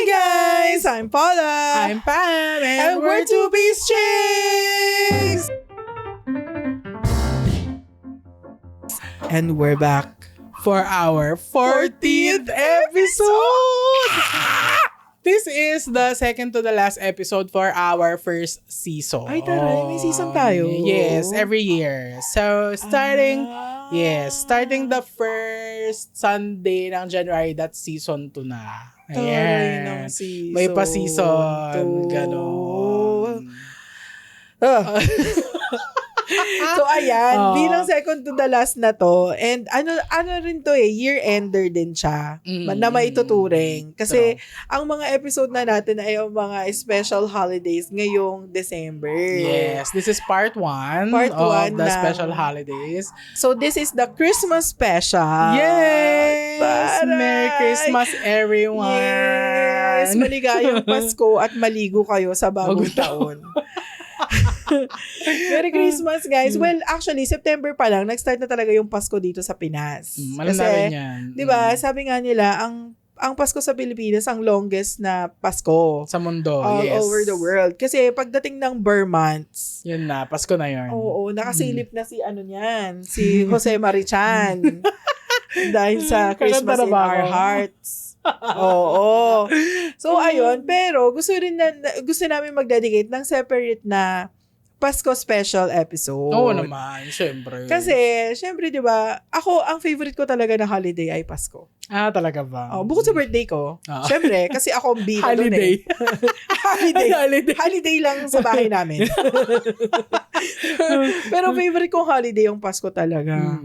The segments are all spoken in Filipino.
Hi guys! I'm Paula! I'm Pam! And we're Two Piece Chicks! And we're back For our 14th episode! This is the second to the last episode for our first season. Ay, taray, may season tayo. Yes, every year. So, starting the first Sunday ng January, that's season 2 na. Taray ng season. May pa-season. 2. Ganon. So ayan, bilang second to the last na to, and ano rin to year-ender din siya, na maituturing. Kasi ang mga episode na natin ay ang mga special holidays ngayong December. Yes, this is part 1 of the special holidays. So this is the Christmas special. Yes! Taray! Merry Christmas, everyone! Yes! Maligayang Pasko at maligo kayo sa bagong taon. Merry Christmas, guys. Well, actually, September pa lang, nag-start na talaga yung Pasko dito sa Pinas. Kasi, yan. Di ba, sabi nga nila, ang Pasko sa Pilipinas, ang longest na Pasko. Sa mundo, all yes. over the world. Kasi pagdating ng Burr months, yun na, Pasko na yun. Oo, nakasilip na si si Jose Marichan. Dahil sa Christmas in Our Hearts. Oo. So, ayun. Pero, gusto namin mag-dedicate ng separate na Pasko special episode. Oo naman, syempre. Kasi, syempre, di ba, ang favorite ko talaga na holiday ay Pasko. Ah, talaga ba? Bukod sa birthday ko, syempre, kasi ako ang bida doon eh. Holiday lang sa bahay namin. Pero favorite kong holiday yung Pasko talaga.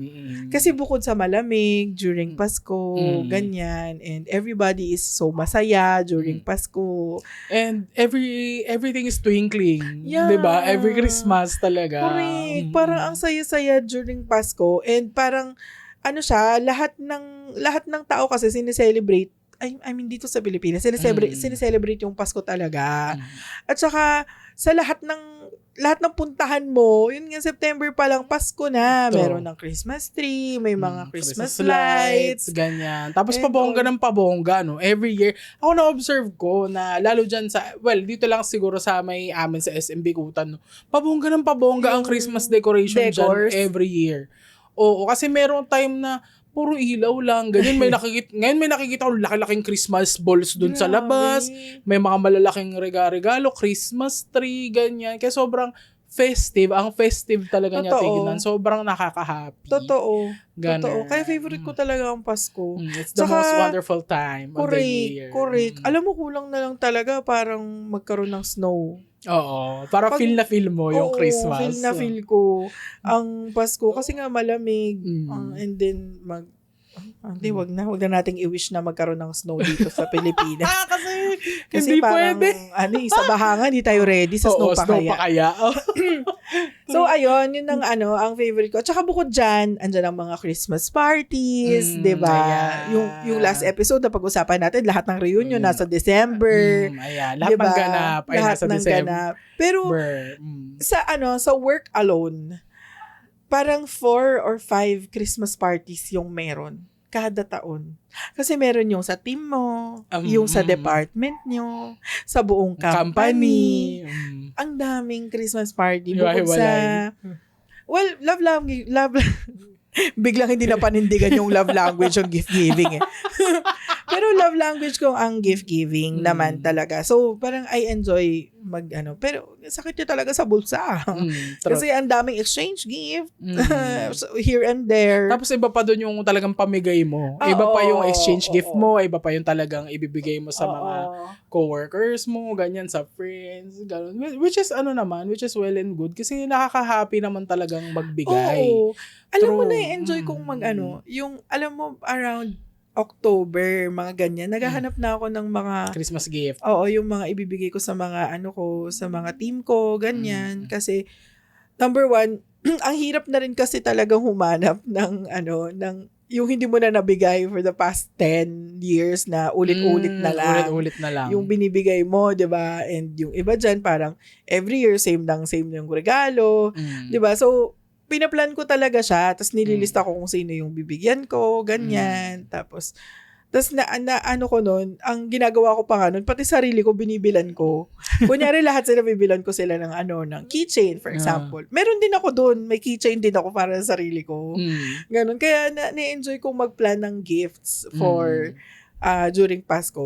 Kasi bukod sa malamig during Pasko, ganyan, and everybody is so masaya during Pasko. And everything is twinkling. Yeah. Diba? Every Christmas talaga. Correct. Parang ang saya-saya during Pasko, and parang siya, lahat ng tao kasi sineselebrate, I mean dito sa Pilipinas, sineselebrate yung Pasko talaga. At saka sa lahat ng puntahan mo, yun nga September pa lang, Pasko na. Meron ng Christmas tree, may mga Christmas lights, ganyan. Tapos pabongga ng pabongga, no? Every year. Ako na-observe ko na lalo dyan dito lang siguro sa may amin sa SM Bikutan, no? Pabongga ng pabongga ang Christmas decoration dyan every year. Oo, kasi merong time na puro ilaw lang, ganyan. Ngayon may nakikita ko laki-laking Christmas balls dun sa labas. May mga malalaking regalo, Christmas tree, ganyan. Kaya sobrang festive. Ang festive talaga niya tignan. Sobrang nakaka-happy. Totoo. Ganun. Totoo. Kaya favorite ko talaga ang Pasko. It's the most wonderful time of the year. Correct. Alam mo, kulang na lang talaga parang magkaroon ng snow. Oo. Para feel na feel mo yung Christmas. Feel na feel ko ang Pasko. Kasi nga malamig. And then, wag na nating i-wish na magkaroon ng snow dito sa Pilipinas. kasi hindi parang, pwede. Sa bahangan, hindi tayo ready sa snow pa kaya. So, ayun, yun ang favorite ko. Tsaka bukod dyan, andyan ang mga Christmas parties, di ba? Yung last episode na pag-usapan natin, lahat ng reunion nasa December. Lahat diba? Ng ganap ay nasa December. Pero, sa work alone, parang 4 or 5 Christmas parties yung meron kada taon. Kasi meron yung sa team mo, yung sa department nyo, sa buong company. Ang daming Christmas party. Bukod sa... Well, love biglang hindi na panindigan yung love language yung gift giving eh. Pero love language ko ang gift giving naman talaga. So, parang I enjoy pero sakit niya talaga sa bulsa. Kasi ang daming exchange gift. So, here and there. Tapos iba pa doon yung talagang pamigay mo. Iba pa yung exchange gift mo. Iba pa yung talagang ibibigay mo sa mga coworkers mo, ganyan, sa friends, ganun. Which is well and good. Kasi nakaka-happy naman talagang magbigay. Oo. Alam mo, na-enjoy kong yung, alam mo, around October, mga ganyan. Naghahanap na ako ng mga Christmas gift. Oo, yung mga ibibigay ko sa mga sa mga team ko, ganyan. Kasi number 1, ang hirap na rin kasi talagang humanap ng yung hindi mo na nabigay for the past 10 years na ulit-ulit na lang. Ulit-ulit na lang. Yung binibigay mo, 'di ba? And yung iba diyan parang every year same yung regalo, 'di ba? So pinaplan ko talaga siya, tapos nililista ko kung sino yung bibigyan ko, ganyan. Tapos Tas ano ko nun, ang ginagawa ko pa nga nun, pati sarili ko binibilan ko. Kunyari lahat sila bibilan ko sila ng ng keychain, for example. Meron din ako doon, may keychain din ako para sa sarili ko. Ganun. Kaya na-enjoy kong mag-plan ng gifts for during Pasko.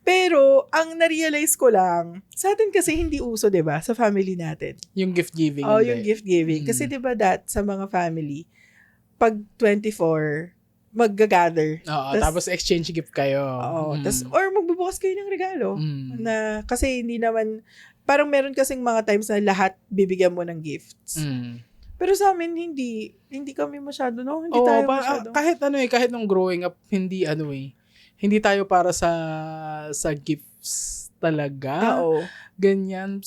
Pero, ang na-realize ko lang, sa atin kasi hindi uso, 'di ba, sa family natin. Yung gift giving. Yung gift giving. Kasi 'di ba sa mga family, pag 24, mag-gather. Tapos exchange gift kayo. Or magbubukas kayo ng regalo. Na, kasi hindi naman, parang meron kasing mga times na lahat bibigyan mo ng gifts. Pero sa amin, hindi kami masyado, no? Hindi tayo masyado. Kahit nung growing up, hindi tayo para sa gifts talaga. Ganyan.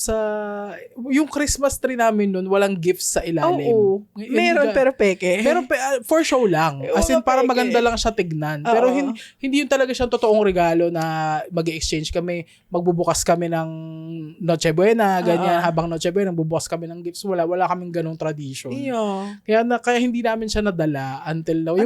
Yung Christmas tree namin nun, walang gifts sa ilalim. Meron, pero peke. Pero for show lang. As in, para maganda lang siya tignan. Pero hindi yun talaga siyang totoong regalo na mag-exchange kami, magbubukas kami ng Noche Buena, ganyan. Habang Noche Buena, bubukas kami ng gifts. Wala kaming ganong tradition. Kaya hindi namin siya nadala until now.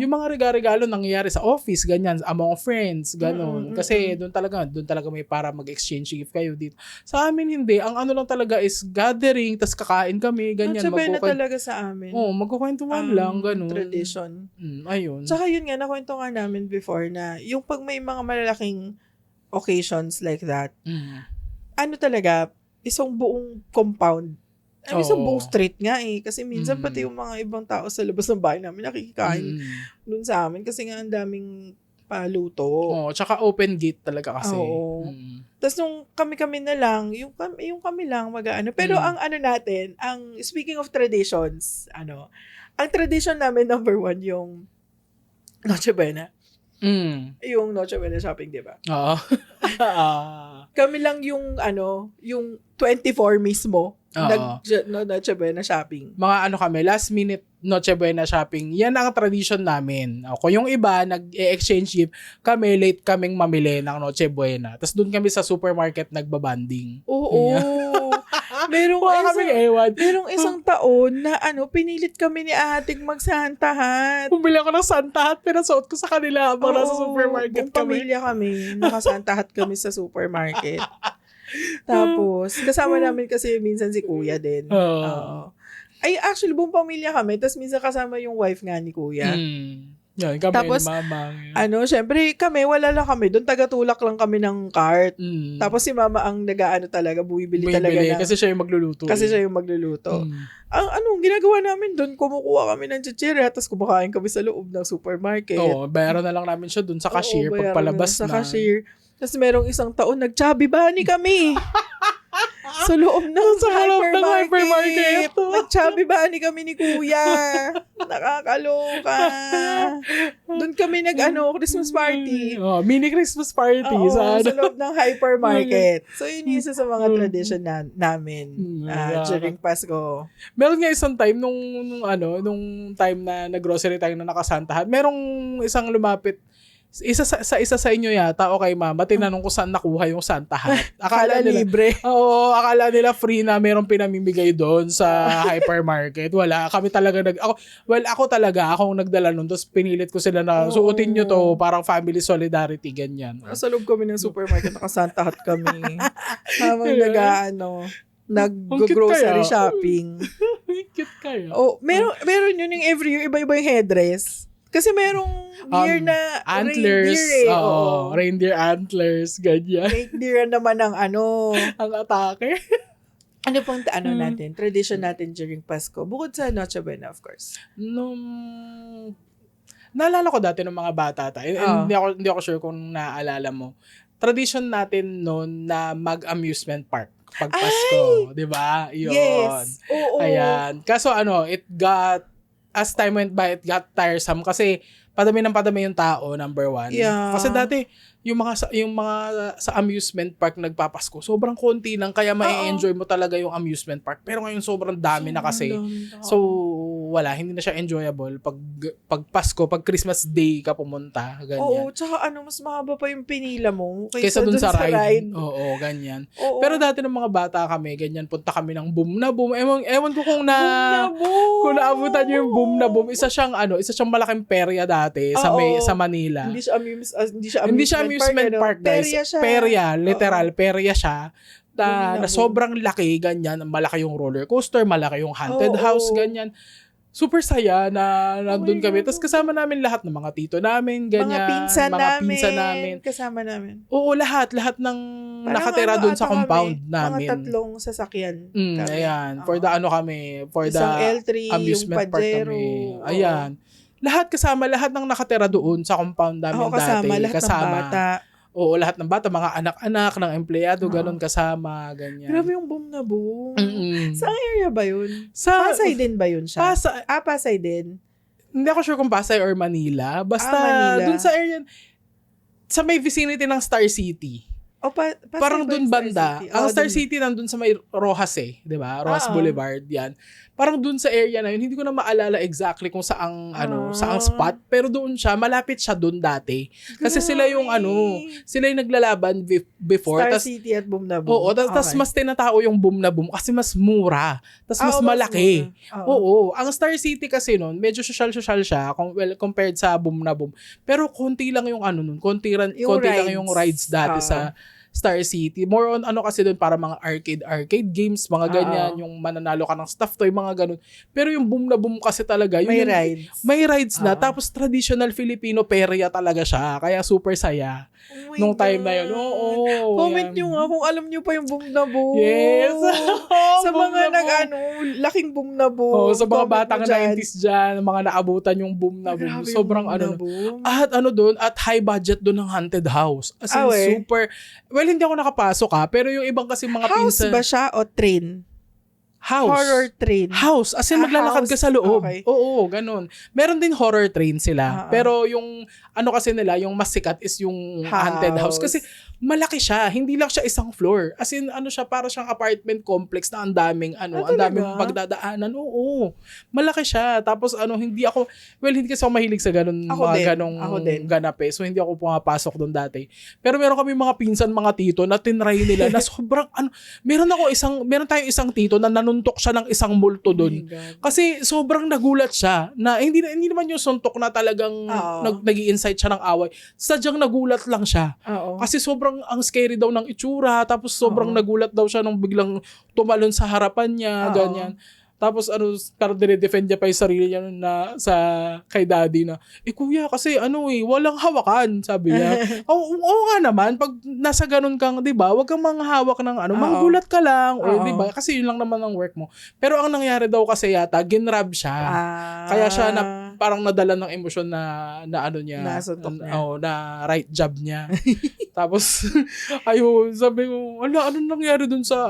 Yung mga regalo nangyayari sa office, ganyan, among friends, ganon. Kasi doon talaga may para mag-exchange gift kayo dito. Sa amin hindi. Ang lang talaga is gathering, tas kakain kami, ganyan. Sabay na talaga sa amin. Magkukwentuhan lang, ganun. Tradition. Ayun. Tsaka yun nga, nakwento nga namin before na yung pag may mga malalaking occasions like that, talaga, isang buong compound, isang buong street nga kasi minsan pati yung mga ibang tao sa labas ng bahay namin nakikikain dun sa amin kasi nga ang daming paluto. Tsaka open gate talaga kasi. Tapos nung kami na lang, yung kami lang mag-ano. Pero ang natin, speaking of traditions, ang tradition namin number 1 yung Noche Buena. Yung Noche Buena shopping, di ba? Oo. Kami lang yung 24 mismo. Noche Buena shopping. Mga kami, last minute Noche Buena shopping. Yan ang tradition namin. Kung yung iba, nag-exchange gift, kami, late kaming mamili ng Noche Buena. Tapos doon kami sa supermarket nagbabanding. Merong isang taon na pinilit kami ni ating mag-Santa hat. Bumili ako ng Santa hat, pero suot ko sa kanila habang nasa supermarket kami. Pamilya kami. Naka-Santa hat kami sa supermarket. Tapos, kasama namin kasi minsan si Kuya din. Ay, actually, buong pamilya kami. Tapos minsan kasama yung wife nga ni Kuya. Yan, kami tapos, ni Mama. Syempre, wala lang kami. Doon tagatulak lang kami ng cart. Tapos si Mama ang talaga, bumibili talaga. Kasi siya yung magluluto. Ang ginagawa namin doon, kumukuha kami ng chichirya, tapos kumakain kami sa loob ng supermarket. Bayaran na lang namin siya doon sa cashier pagpalabas na. Sa cashier. Tapos merong isang taon, nag-chubby bunny kami. Sa loob ng hypermarket. Nag-chubby bunny kami ni Kuya. Nakakaloka. Doon kami Christmas party. Mini Christmas party. Sa loob ng hypermarket. So, yun isa sa mga tradition namin during Pasko. Meron nga isang time nung time na nag-grocery tayo na nakasantahan. Merong isang lumapit isa sa inyo yata o kay Mama, tinanong ko saan nakuha yung Santa hat. Akala nila libre. Oo, akala nila free na merong pinamimigay doon sa hypermarket. Wala, kami talaga ako talaga akong nagdala nun, tapos pinilit ko sila na suotin nyo to, parang family solidarity, ganyan. Sa loob kami ng supermarket, naka-Santa hat kami. Habang nag-grocery shopping. Cute kayo. Meron yun yung every year, iba-iba yung headdress. Kasi merong year na antlers, reindeer reindeer antlers, ganyan. Reindeer naman ang ang atake. Ano pang natin, tradition natin during Pasko, bukod sa Noche Buena, of course. Naalala ko dati ng mga bata tayo. Hindi ako sure kung naaalala mo. Tradition natin noon na mag-amusement park pag Pasko, 'di ba? Yun. Yes. Oo. Ayan. Kaso as time went by, it got tiresome kasi padami yung tao, number 1. Yeah. Kasi dati, yung mga sa amusement park nagpapasko, sobrang konti lang, kaya ma-enjoy mo talaga yung amusement park. Pero ngayon, sobrang dami na kasi. So, wala, hindi na siya enjoyable pag Pasko, pag Christmas Day ka pumunta, ganyan. Oo, tsaka mas mahaba pa yung pinila mo kaysa dun sa ride. Oo, ganyan. Oo. Pero dati ng mga bata kami, ganyan, punta kami ng Boom na Boom. Ewan ko kung kung naabutan niyo yung Boom na Boom. Isa siyang malaking perya dati sa Manila. Hindi siya amusement park, guys. Perya, literal, perya siya. Na sobrang laki, ganyan. Malaki yung roller coaster, malaki yung haunted house, ganyan. Super saya na nandun kami. Tapos kasama namin lahat ng mga tito namin, ganyan. Mga pinsan namin. Kasama namin. Oo, lahat ng nakatira dun sa compound namin. Mga 3 sasakyan. Ayan. For the Isang L3, amusement yung park Pajero. kami. Ayan. Lahat ng nakatira doon sa compound namin dati. Lahat ng bata. Oo, lahat ng bata, mga anak-anak ng empleyado, ganun kasama, ganyan. Grabe yung Boom na Boom. Saan area ba yun? Pasay din ba yun siya? Pasay din. Hindi ako sure kung Pasay or Manila. Basta Manila. dun sa area, sa may vicinity ng Star City. Parang dun banda. Ang Star City nandun sa may Rojas di ba? Rojas Boulevard, yan. Parang dun sa area na yun, hindi ko na maalala exactly kung saang spot, pero doon siya, malapit siya dun dati. Kasi sila yung naglalaban before. Star City at Boom na Boom. Oo, tas mas tinatao yung Boom na Boom kasi mas mura. Tas mas malaki. Oo. Ang Star City kasi nun, medyo social siya compared sa Boom na Boom. Pero konti lang yung konti lang yung rides dati sa Star City. More on kasi doon para mga arcade games, mga ganyan, yung mananalo ka ng stuffed toy, mga ganun. Pero yung Boom na Boom kasi talaga, may rides na, tapos traditional Filipino perya talaga siya. Kaya super saya. Nung time na yun. Comment nyo nga kung alam nyo pa yung Boom na Boom. Yes. Sa mga laking Boom na Boom. Sa mga batang 90s dyan, mga naabutan yung Boom na Boom. Sobrang at high budget doon ng haunted house. As in, super. Well, hindi ako nakapasok pero yung ibang kasi mga house pinsan. House ba siya o train? House. Horror train. House. As in, maglalakad ka sa loob. Okay. Oo, ganun. Meron din horror train sila. Pero yung, kasi nila, yung mas sikat is yung haunted house. Kasi, malaki siya. Hindi lang siya isang floor. As in, siya, para siyang apartment complex na ang daming pagdadaanan. Oo. Malaki siya. Tapos, hindi kasi ako mahilig sa ganun, ganong ganap So, hindi ako pumapasok doon dati. Pero meron kami mga pinsan, mga tito na tinry nila na sobrang, meron tayong isang tito na nanuntok siya ng isang multo doon. Kasi sobrang nagulat siya na hindi naman yung suntok na talagang nag-i-incite siya ng away. Sadyang nagulat lang siya. Kasi sobrang ang scary daw ng itsura, tapos sobrang nagulat daw siya nung biglang tumalon sa harapan niya, ganyan. Tapos parang dinedefend niya pa yung sarili niya kay daddy na, kuya, kasi walang hawakan, sabi niya. Oo nga naman, pag nasa ganun kang, di ba, wag kang manghawak ng manggulat ka lang, or di ba, kasi yun lang naman ang work mo. Pero ang nangyari daw kasi yata, ginrab siya. Kaya siya parang nadala ng emosyon na right jab niya. Tapos, sabi ko, anong nangyari dun sa,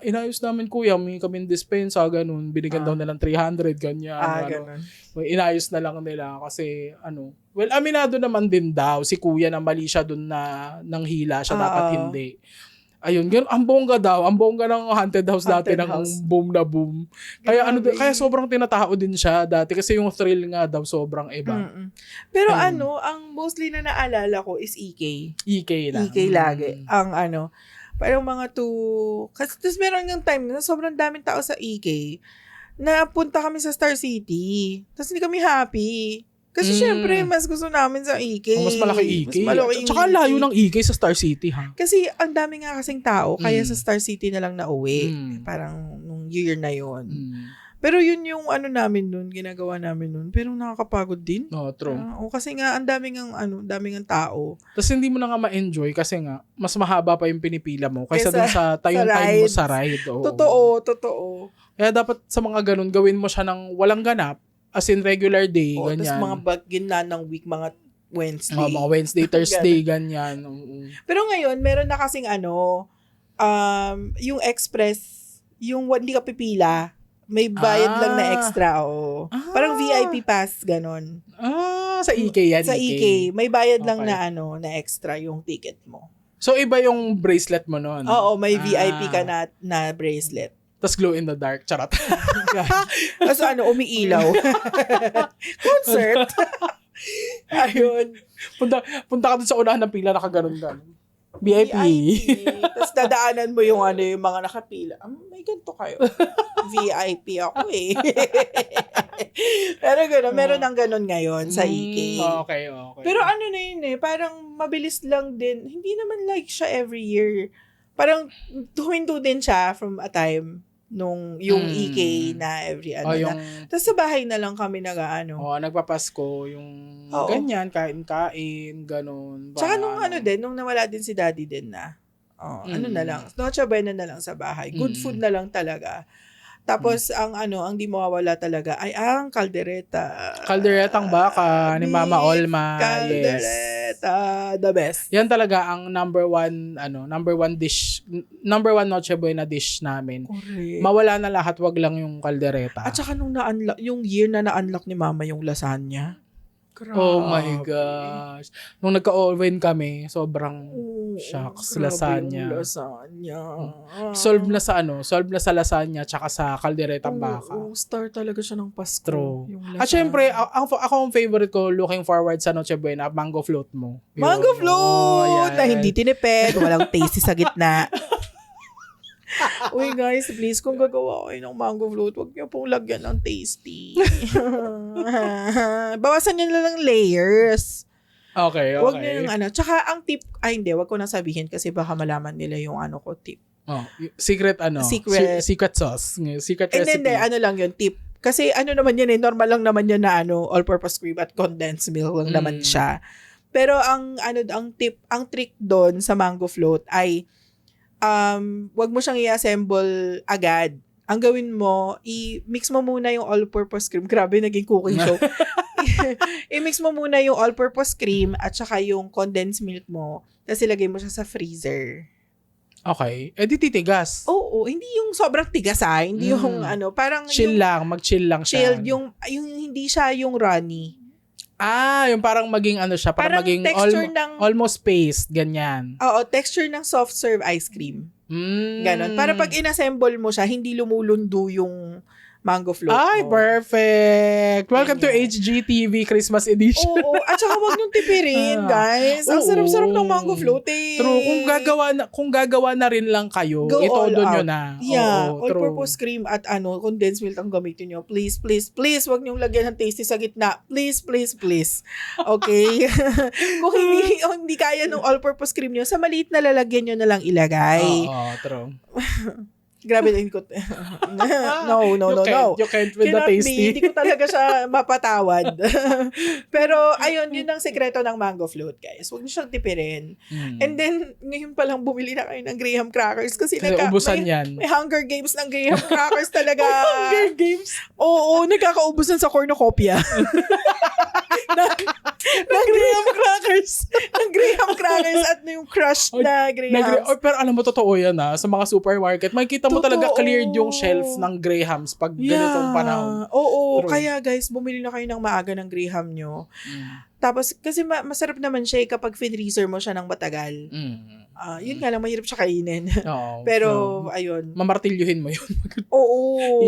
inayos namin, kuya, may kaming dispensa, ganun, binigyan daw nilang 300, ganyan. Ganun. Inayos na lang nila kasi, aminado naman din daw, si kuya na mali siya dun na nang hila siya, dapat hindi. Ayun, ganun, ang bongga ng haunted house dati ng Boom na Boom. Kaya kaya sobrang tinatao din siya dati kasi yung thrill nga daw sobrang iba. Pero ang mostly na naalala ko is EK. EK lang. EK lagi. Ang parang mga kasi tapos meron yung time na sobrang daming tao sa EK na punta kami sa Star City. Tapos hindi kami happy. Kasi syempre, mas gusto namin sa EK. Mas malaki EK. Tsaka layo ng EK sa Star City, ha? Kasi ang dami nga kasing tao, kaya sa Star City na lang nauwi. Parang nung year na yon. Pero yun yung namin nun, ginagawa namin nun. Pero nakakapagod din. True. Kasi nga, ang daming ang tao. Tapos hindi mo na nga ma-enjoy kasi nga, mas mahaba pa yung pinipila mo kaysa dun sa time mo sa ride. Totoo. Kaya dapat sa mga ganun, gawin mo siya ng walang ganap, as in regular day, ganyan. Tapos mga gitna ng week, mga Wednesday. Mga Wednesday, Thursday, ganyan. Pero ngayon, meron na kasing yung express, yung hindi ka pipila, may bayad lang na extra, Parang VIP pass, ganon. Sa EK yan. Sa EK. May bayad lang na extra yung ticket mo. So, iba yung bracelet mo noon? Oo, may VIP ka na bracelet. tas glow in the dark. Charot. Tapos umiilaw. Concert. Ayun. Punta ka dun sa unahan ng pila, nakaganon-ganon. VIP. Tapos dadaanan mo yung yung mga nakapila. May ganito kayo. VIP ako eh. Pero gano'n, meron ng gano'n ngayon sa EK. Okay. Pero na yun parang mabilis lang din. Hindi naman like siya every year. Parang huminto din siya from a time nung yung EK na every Tapos sa bahay na lang kami nagpapasko yung ganyan, kain-kain, ganun. Tsaka nung nung nawala din si daddy din na. Na lang. Noche Buena na lang sa bahay. Good food na lang talaga. Tapos ang di mawawala talaga ay ang kaldereta. Kalderetang baka ni Mama Olma. Kaldereta, the best. Yan talaga ang number one dish, number one Noche Buena dish namin. Correct. Mawala na lahat, wag lang yung kaldereta. At saka nung yung year na na-unlock ni Mama yung lasagna. Grabe. Oh my gosh. Nung nagka-oven kami, sobrang shocks, lasagna. Solve na sa lasagna tsaka sa kalderetang baka. Star talaga siya ng Pasko. True. At syempre, ako ang favorite ko, looking forward sa Noche Buena, mango float mo. Mango float! Na hindi tinipid, walang tasty sa gitna. Uy guys, please, kung gagawa kayo ng mango float, huwag niyo pong lagyan ng tasty. Bawasan niyo na lang layers. Okay. Huwag niyo yung Tsaka ang tip, huwag ko nang sabihin kasi baka malaman nila yung ko tip. Secret secret sauce. Secret recipe. Hindi, lang yun, tip. Kasi naman yan normal lang naman yan na all-purpose cream at condensed milk lang naman siya. Pero ang tip, ang trick doon sa mango float ay wag mo siyang i-assemble agad. Ang gawin mo, i-mix mo muna yung all-purpose cream. Grabe, naging cooking show. I-mix mo muna yung all-purpose cream at saka yung condensed milk mo. Tapos ilagay mo siya sa freezer. Okay. Di titigas. Oo, hindi yung sobrang tigas Hindi yung parang chill lang, mag-chill lang siya. Chilled, yung hindi siya yung runny. Yung parang maging siya, parang maging almost paste, ganyan. Oo, texture ng soft serve ice cream. Ganon. Para pag inassemble mo siya, hindi lumulundo yung mango float mo. Perfect! Welcome to HGTV Christmas Edition. Oo, at saka wag niyong tipirin, guys. Ang sarap-sarap ng mango float True, kung gagawa na rin lang kayo, itodo nyo na. Yeah, all-purpose cream at condensed milk ang gamitin nyo. Please, please, please, wag niyong lagyan ng tasty sa gitna. Please, please, please. Okay? Kung hindi kaya ng all-purpose cream nyo, sa maliit na lalagyan nyo na lang ilagay. True. Grabe na ikot. No. You can't with the tasty. Hindi ko talaga siya mapatawad. Pero, ayun, yun ang sekreto ng mango float, guys. Huwag niyo siyang tipirin. And then, ngayon pa lang bumili na kayo ng Graham crackers kasi ubusan yan. May Hunger Games ng Graham crackers talaga. Hunger Games? Oo, nagkakaubusan sa cornucopia. ng Graham crackers. Ng Graham crackers at yung crushed na Grahams. Pero alam mo, totoo yan sa mga supermarket. Makikita mo talaga cleared yung shelf ng Grahams pag ganitong panahon. Oo, kaya guys, bumili na kayo ng maaga ng Graham nyo. Tapos, kasi masarap naman siya kapag freezer mo siya ng matagal. Yun nga lang, mahirap siya kainin. Pero, ayun. Mamartilyuhin mo yun. Oo.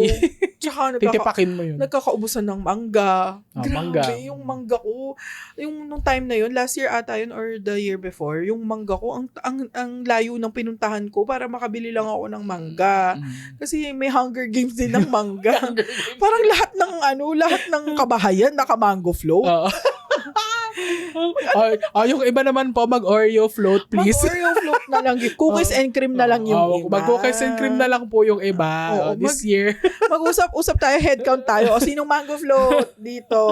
Tsaka, titipakin mo yun. Nagkakaubusan ng mangga. Grabe, mangga. Yung mangga ko. Yung nung time na yun, last year ata yun or the year before, yung mangga ko, ang layo ng pinuntahan ko para makabili lang ako ng mangga. Kasi may Hunger Games din ng mangga. Parang lahat ng kabahayan naka-mango float. Yung iba naman po, mag-Oreo float, please. Mag-Oreo float na lang. Cookies and cream na lang yung iba. Mag-cookies and cream na lang po yung iba this year. Mag-usap-usap tayo, head count tayo. O, sinong mango float dito?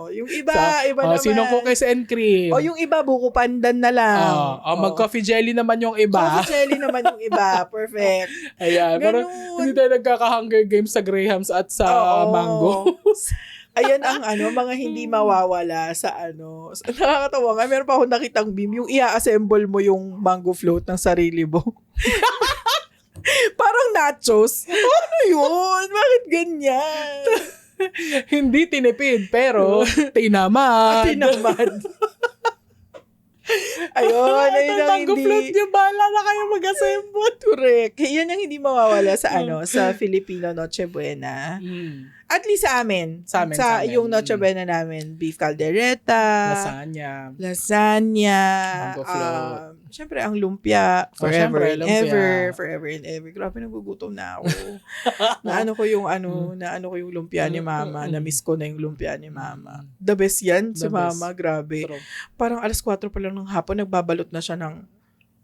Yung iba naman. Sinong cookies and cream? O, yung iba, buko pandan na lang. Mag-coffee jelly naman yung iba. Coffee jelly naman yung iba. Perfect. Ayan. Pero hindi tayo nagkaka-Hunger Games sa Grahams at sa mangoes. Ayan ang mga hindi mawawala sa Nakakatawa nga. Meron pa akong nakitang meme. Yung i-assemble mo yung mango float ng sarili mo. Parang nachos. Ano yun? Bakit ganyan? Hindi tinipid, pero tinamad. Ayun, ayun ang Tango float hindi. niyo, bahala na kayo mag-assemble. Correct. Yan ang hindi mawawala sa sa Filipino Noche Buena. At least sa amin. Sa amin. Yung Noche Buena namin, beef caldereta, lasagna, Tango float. syempre ang lumpia, forever syempre, and lumpia. ever, forever and ever. Grabe, nagugutom na ako. Naano ko yung lumpia ni Mama, na-miss ko na yung lumpia ni Mama. The best yan si Mama, grabe. True. Parang 4:00 pa lang ng hapon, nagbabalot na siya ng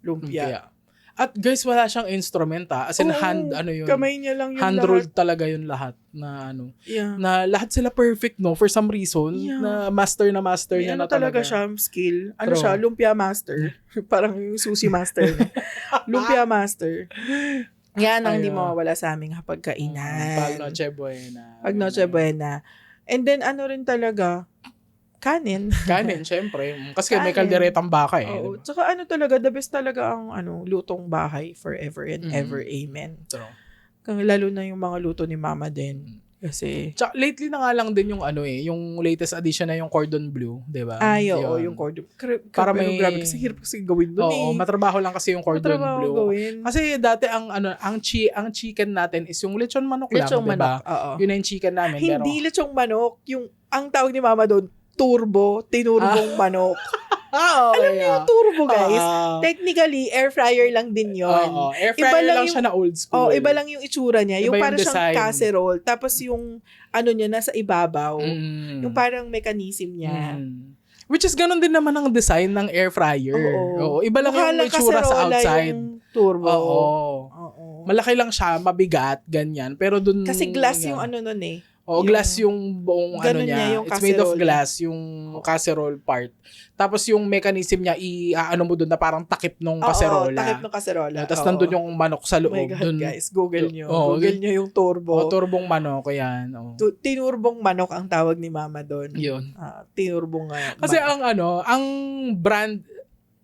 lumpia. At guys, wala siyang instrument As in, yun. Kamay niya lang yung hand-rolled lahat. talaga yun lahat. Na Yeah. na lahat sila perfect, no? For some reason, na master May niya na talaga talaga. siya, skill. True. Siya, lumpia master. Parang yung sushi master. Lumpia master. Yan ang hindi mawawala sa aming hapagkainan. Pag Noche Buena. Pag Noche Buena. And then, rin talaga, kanin. Kanin, syempre. Kasi may Kanin. kalderetang baka Oo. Diba? Tsaka talaga, the best talaga ang lutong bahay forever and ever. Amen. True. Lalo na yung mga luto ni Mama din. Kasi, Tsaka lately na nga lang din yung yung latest addition na yung cordon bleu, 'di ba? oo, yung cordon. Para Pero may grabe kasi hirap kasi gawin doon Oo, matrabaho lang kasi yung cordon Matrabaho bleu. gawin. Kasi dati ang chicken natin is yung lechon manok Lechong lang, 'di ba? manok, oo. Yun na yung chicken namin. Hindi lechong manok. Ang tawag ni Mama doon, turbo, tinurbong manok. Alam niyo yung turbo, guys? Technically, air fryer lang din yon. Oo, air fryer lang siya na old school. Iba lang yung itsura niya. Iba Yung yung parang siyang design. casserole. Tapos yung, niya, nasa ibabaw. Yung parang mechanism niya. Which is ganun din naman ang design ng air fryer. Oo. Iba lang yung itsura sa outside. Yung turbo. Oo. Malaki lang siya, mabigat, ganyan. Pero dun... Kasi glass yung nun eh. glass yung buong niya, yung It's made of casserole glass, yung casserole part. Tapos yung mechanism niya, mo dun na parang takip nung kaserola. Takip ng kaserola. Tapos nandun yung manok sa loob. Oh my God, dun, guys. Google nyo. Oo, Google nyo yung turbo. turbong manok, yan. Tinurbong manok ang tawag ni Mama doon. Yun. Tinurbong Kasi manok. ang brand,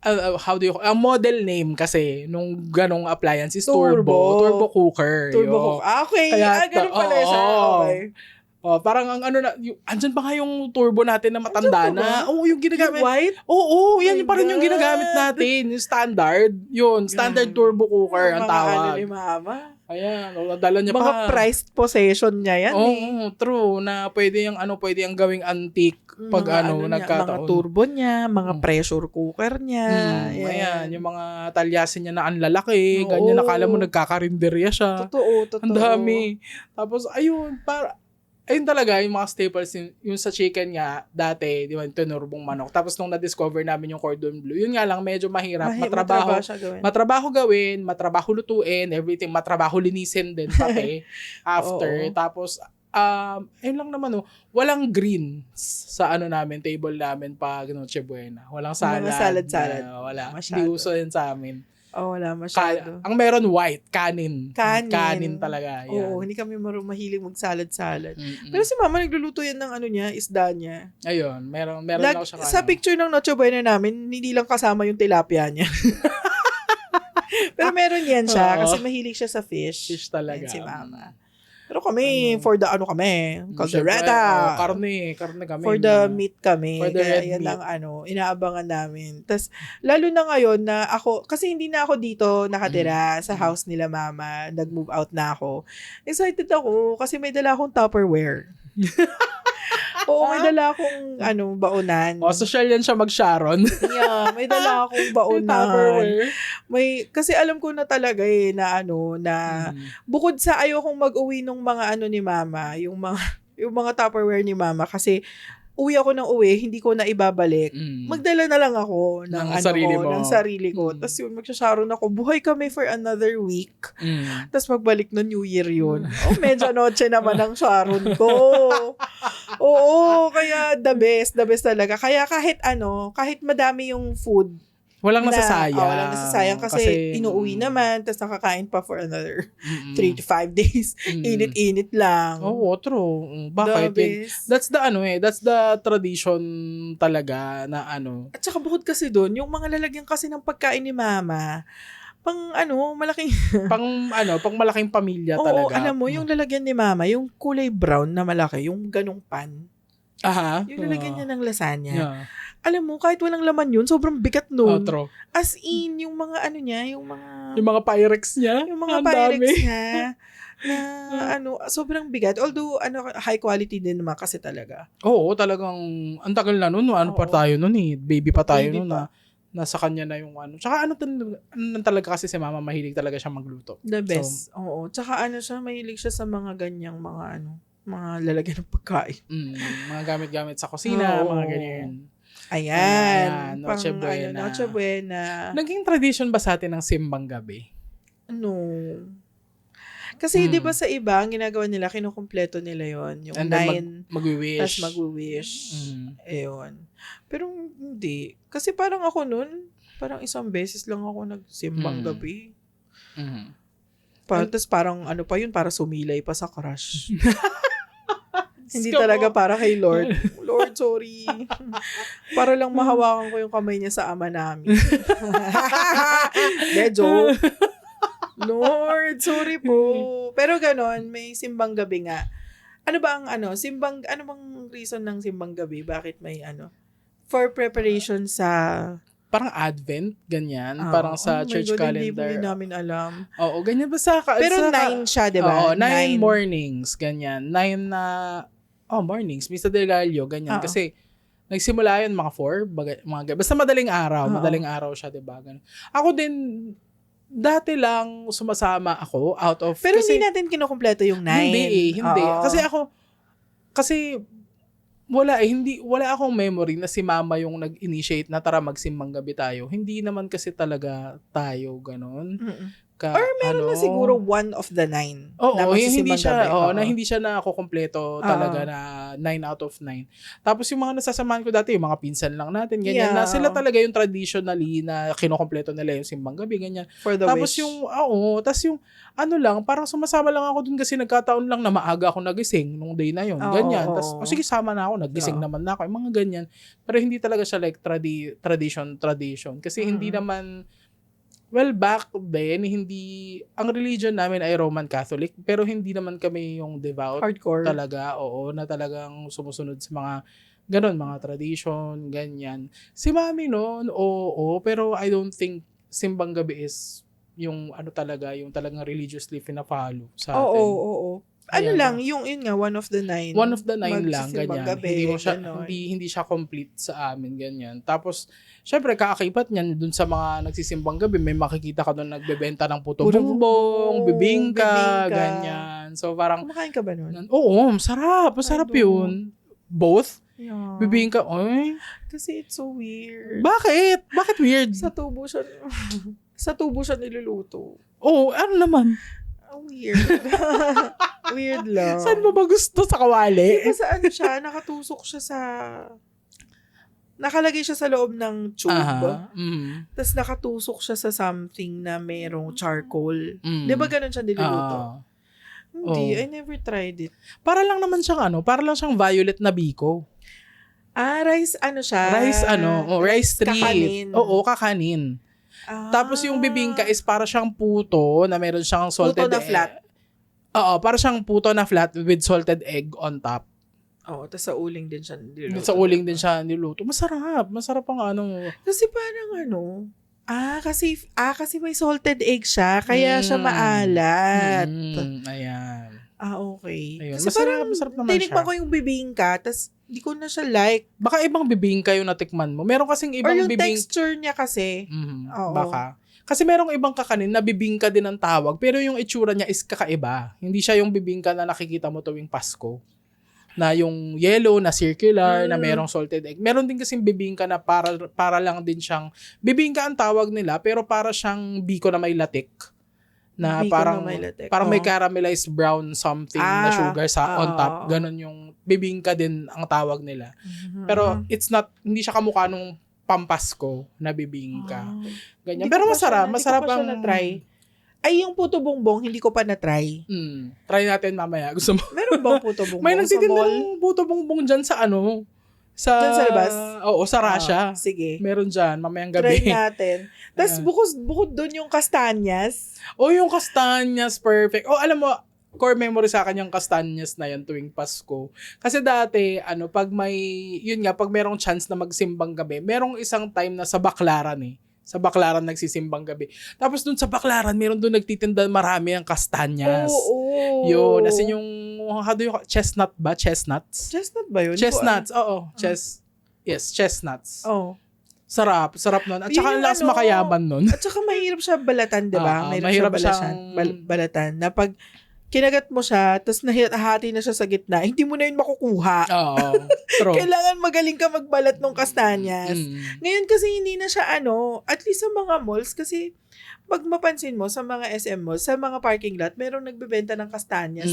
ang model name kasi nung ganong appliance is Turbo Cooker. Turbo Cooker. Okay. Ganun pala siya. Okay. Parang andyan pa nga yung turbo natin na matanda na. Yung ginagamit. Yung white? Oo, yan pa rin yung ginagamit natin. Yung standard. Standard turbo cooker ang tawag. Ni Mama. Ayan, dala niya mga pa. prized possession niya yan. True. Na pwede yung gawing antique pag nagkataon. Mga turbo niya, mga pressure cooker niya. Ayan, yung mga talyasin niya na ang lalaki. Ganyan, nakala mo nagkakarinderya siya. Totoo. Ang dami. Tapos, ayun talaga, yung mga staples, yung sa chicken nga, dati, di ba, tinurbong manok. Tapos nung na-discover namin yung cordon bleu, yun nga lang, medyo mahirap. Matrabaho gawin, matrabaho lutuin, everything, matrabaho linisin din pati after. Tapos, ayun lang naman, walang green sa namin, table namin pag Noche Buena. Walang salad. Mga salad. Wala. Masyado. Hindi uso yan sa amin. Wala masyado. Ang meron white, kanin. Kanin talaga. Yan. Oo, hindi kami mahilig mag-salad-salad. Pero si Mama nagluluto yan ng niya, isda niya. Ayun, meron ako siya. Sa picture ng Noche Buena namin, hindi lang kasama yung tilapia niya. Pero meron yan siya kasi mahilig siya sa fish. Fish talaga. Yan si Mama. Pero kami, for the caldereta. Karne kami. For the meat kami. For the red yan meat. lang inaabangan namin. Tapos, lalo na ngayon na ako, kasi hindi na ako dito nakatira sa house nila Mama. Nag-move out na ako. Excited ako kasi may dala akong Tupperware. Oo, may dala akong baonan. Social yan siya mag-Sharon. Yeah, may dala akong baonan. Kasi alam ko na talaga na bukod sa ayokong mag-uwi nung mga ni Mama, yung mga Tupperware ni Mama kasi uwi ako ng uwi, hindi ko na ibabalik. Magdala na lang ako ng sarili ko. Tapos yun, magsasharon ako. Buhay kami for another week. Tapos magbalik no New Year yun. Medyo noche naman ang sharon ko. Oo, kaya the best talaga. Kaya kahit madami yung food, walang nasasayang kasi inuuwi naman, tapos nakakain pa for another 3 to 5 days. Init-init lang. Oo, true. Bakit? That's the tradition talaga na At saka bukod kasi doon, yung mga lalagyan kasi ng pagkain ni Mama, malaking pang malaking pamilya talaga. Oo, alam mo, yung lalagyan ni Mama, yung kulay brown na malaki, yung ganong pan. Aha. Yung lalagyan niya ng lasagna. Yeah. Alam mo, kahit walang laman yun, sobrang bigat nun. True. As in, yung mga ano niya, yung mga Pyrex niya. Yung mga Pyrex niya, na sobrang bigat. Although, high quality din naman kasi talaga. Oo, talagang, ang tagal na nun. Ano pa tayo nun eh. Baby pa tayo nun na nasa kanya na yung ano. Tsaka talaga kasi si mama, mahilig talaga siya magluto. The best. So, oo. Tsaka mahilig siya sa mga ganyang mga mga lalagyan ng pagkain. Mga gamit-gamit sa kusina, mga ganyan. Ayan. Noche Buena. Noche Buena. Naging tradition ba sa atin ng simbang gabi? Kasi di ba sa iba, ang ginagawa nila, kinukumpleto nila yon yung 9. Magwi-wish. Tapos magwi-wish. Ayun. Pero hindi. Kasi parang ako nun, parang isang beses lang ako nagsimbang gabi. Tapos parang pa yun, para sumilay pa sa crush. Hindi talaga para kay Lord. Lord, sorry. Para lang mahawakan ko yung kamay niya sa ama namin. Medyo. Lord, sorry po. Pero ganon, may simbang gabi nga. Ano ba ang ano bang reason ng simbang gabi? Bakit may for preparation sa parang Advent, ganyan. Parang sa church calendar. Hindi namin alam. Oo, ganyan ba sa... Pero 9 siya, di ba? Oo, 9 mornings, ganyan. 9 na... mornings. Mr. Del Gallo, ganyan. Kasi, nagsimula yun mga 4, basta madaling araw. Madaling araw siya, di ba? Ako din, dati lang sumasama ako out of... Pero hindi natin kinukumpleto yung 9. Hindi. Kasi wala akong memory na si mama yung nag-initiate na tara magsimbang gabi tayo. Hindi naman kasi talaga tayo ganon. Or meron na siguro 1 of the 9 na magsisimbang gabi. Na hindi siya na ako kompleto talaga na 9 out of 9. Tapos yung mga nasasamahan ko dati, yung mga pinsan lang natin, ganyan, na sila talaga yung traditionally na kinokompleto nila yung simbang gabi, ganyan. For the tapos wish. Tapos yung lang, parang sumasama lang ako dun kasi nagkataon lang na maaga ako nagising nung day na yun. Ganyan. Tapos, sige, sama na ako, nagising naman na ako, yung mga ganyan. Pero hindi talaga siya like tradition. Kasi hindi naman, back then, ang religion namin ay Roman Catholic, pero hindi naman kami yung devout. Hardcore. Talaga, na talagang sumusunod sa mga ganon, mga tradition, ganyan. Si mami noon, pero I don't think simbang gabi is yung talaga, yung talagang religiously pina-follow sa atin. Oo. Yun nga, 1 of the 9. 1 of the 9 lang, ganyan. Gabi, hindi siya complete sa amin, ganyan. Tapos, syempre, kaakibat niyan, dun sa mga nagsisimbang gabi, may makikita ka dun nagbebenta ng puto bumbong, bibingka, ganyan. So, parang... Kumakain ka ba nun? Oo, masarap. Masarap yun. Both. Yeah. Bibingka, Kasi it's so weird. Bakit? Bakit weird? Sa tubo siya niluluto. Ano naman? Weird. Weird lang. Saan mo ba gusto? Sa kawali? Diba saan siya? Nakatusok siya sa... Nakalagay siya sa loob ng tube. Tapos nakatusok siya sa something na merong charcoal. Diba ganun siya niluluto? Hindi, I never tried it. Para lang naman siyang para lang siyang violet na biko. Rice siya? Rice tree. Kakanin. Oo, kakanin. Tapos yung bibingka is para siyang puto na meron siyang salted puto na flat. Para siyang puto na flat with salted egg on top. Tapos sa uling din siya niluto. Sa uling din siya niluto. Masarap. Masarap ang Kasi parang kasi may salted egg siya, kaya siya maalat. Ayan. Okay. Ayun. Kasi masarap naman siya. Tinikman ko yung bibingka, tas hindi ko na siya like. Baka ibang bibingka yung natikman mo. Meron kasing ibang Or yung texture niya kasi. Baka. Kasi merong ibang kakanin na bibingka din ang tawag, pero yung itsura niya is kakaiba. Hindi siya yung bibingka na nakikita mo tuwing Pasko. Na yung yellow, na circular, na merong salted egg. Meron din kasing bibingka na para lang din siyang, bibingka ang tawag nila, pero para siyang biko na may latik. Na Biko parang na may latik. Parang may caramelized brown something na sugar on top. Ganon yung bibingka din ang tawag nila. Pero hindi siya kamukha nung Pampasko na bibingka. Ganyan. Pero masarap ang na-try. Ay, yung puto bongbong, hindi ko pa na-try. Try natin mamaya. Gusto mo? Meron bang puto bongbong may nagtitinda sa mall? ng puto bongbong dyan sa Dyan sa labas? Oo, sa Russia. Sige. Meron dyan, mamayang gabi. Try natin. Tapos bukod doon yung kastanyas. Yung kastanyas, perfect. Alam mo, core memory sa akin yung Castañas na yan tuwing Pasko. Kasi dati, pag pag merong chance na magsimbang gabi, merong isang time na sa Baclaran Sa Baclaran nagsisimbang gabi. Tapos dun sa Baclaran, meron dun nagtitinda marami ang Castañas. Oo. Yun, as in yung, chestnut ba? Chestnuts? Chestnut ba yun? Chestnuts, oo. Yes, chestnuts. Oh. Sarap nun. At saka ang last makayaman nun. At saka mahirap siya balatan, di ba? Mahirap siya balatan. Na pag kinagat mo siya, tapos nahati na siya sa gitna, hindi mo na yun makukuha. Oo. True. Kailangan magaling ka magbalat ng kastanyas. Ngayon kasi hindi na siya at least sa mga malls, kasi pag mapansin mo sa mga SM malls, sa mga parking lot, merong nagbebenta ng kastanyas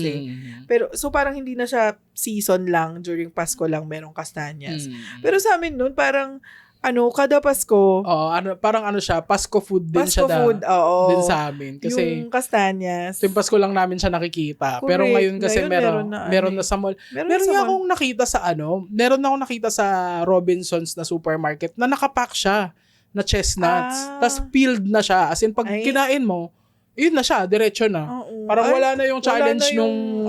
Pero, so parang hindi na siya season lang, during Pasko lang merong kastanyas. Pero sa amin nun, parang, kada Pasko. Oo, parang siya, Pasko food din Pasko siya food, oo. din sa amin. Kasi, yung kastanyas. yung Pasko lang namin siya nakikita. Correct. Pero ngayon kasi meron na sa mall. Meron na akong nakita sa Robinsons na supermarket na nakapack siya na chestnuts. Tapos peeled na siya. As in, pag kinain mo, yun na siya, diretso na. Parang wala na yung challenge nung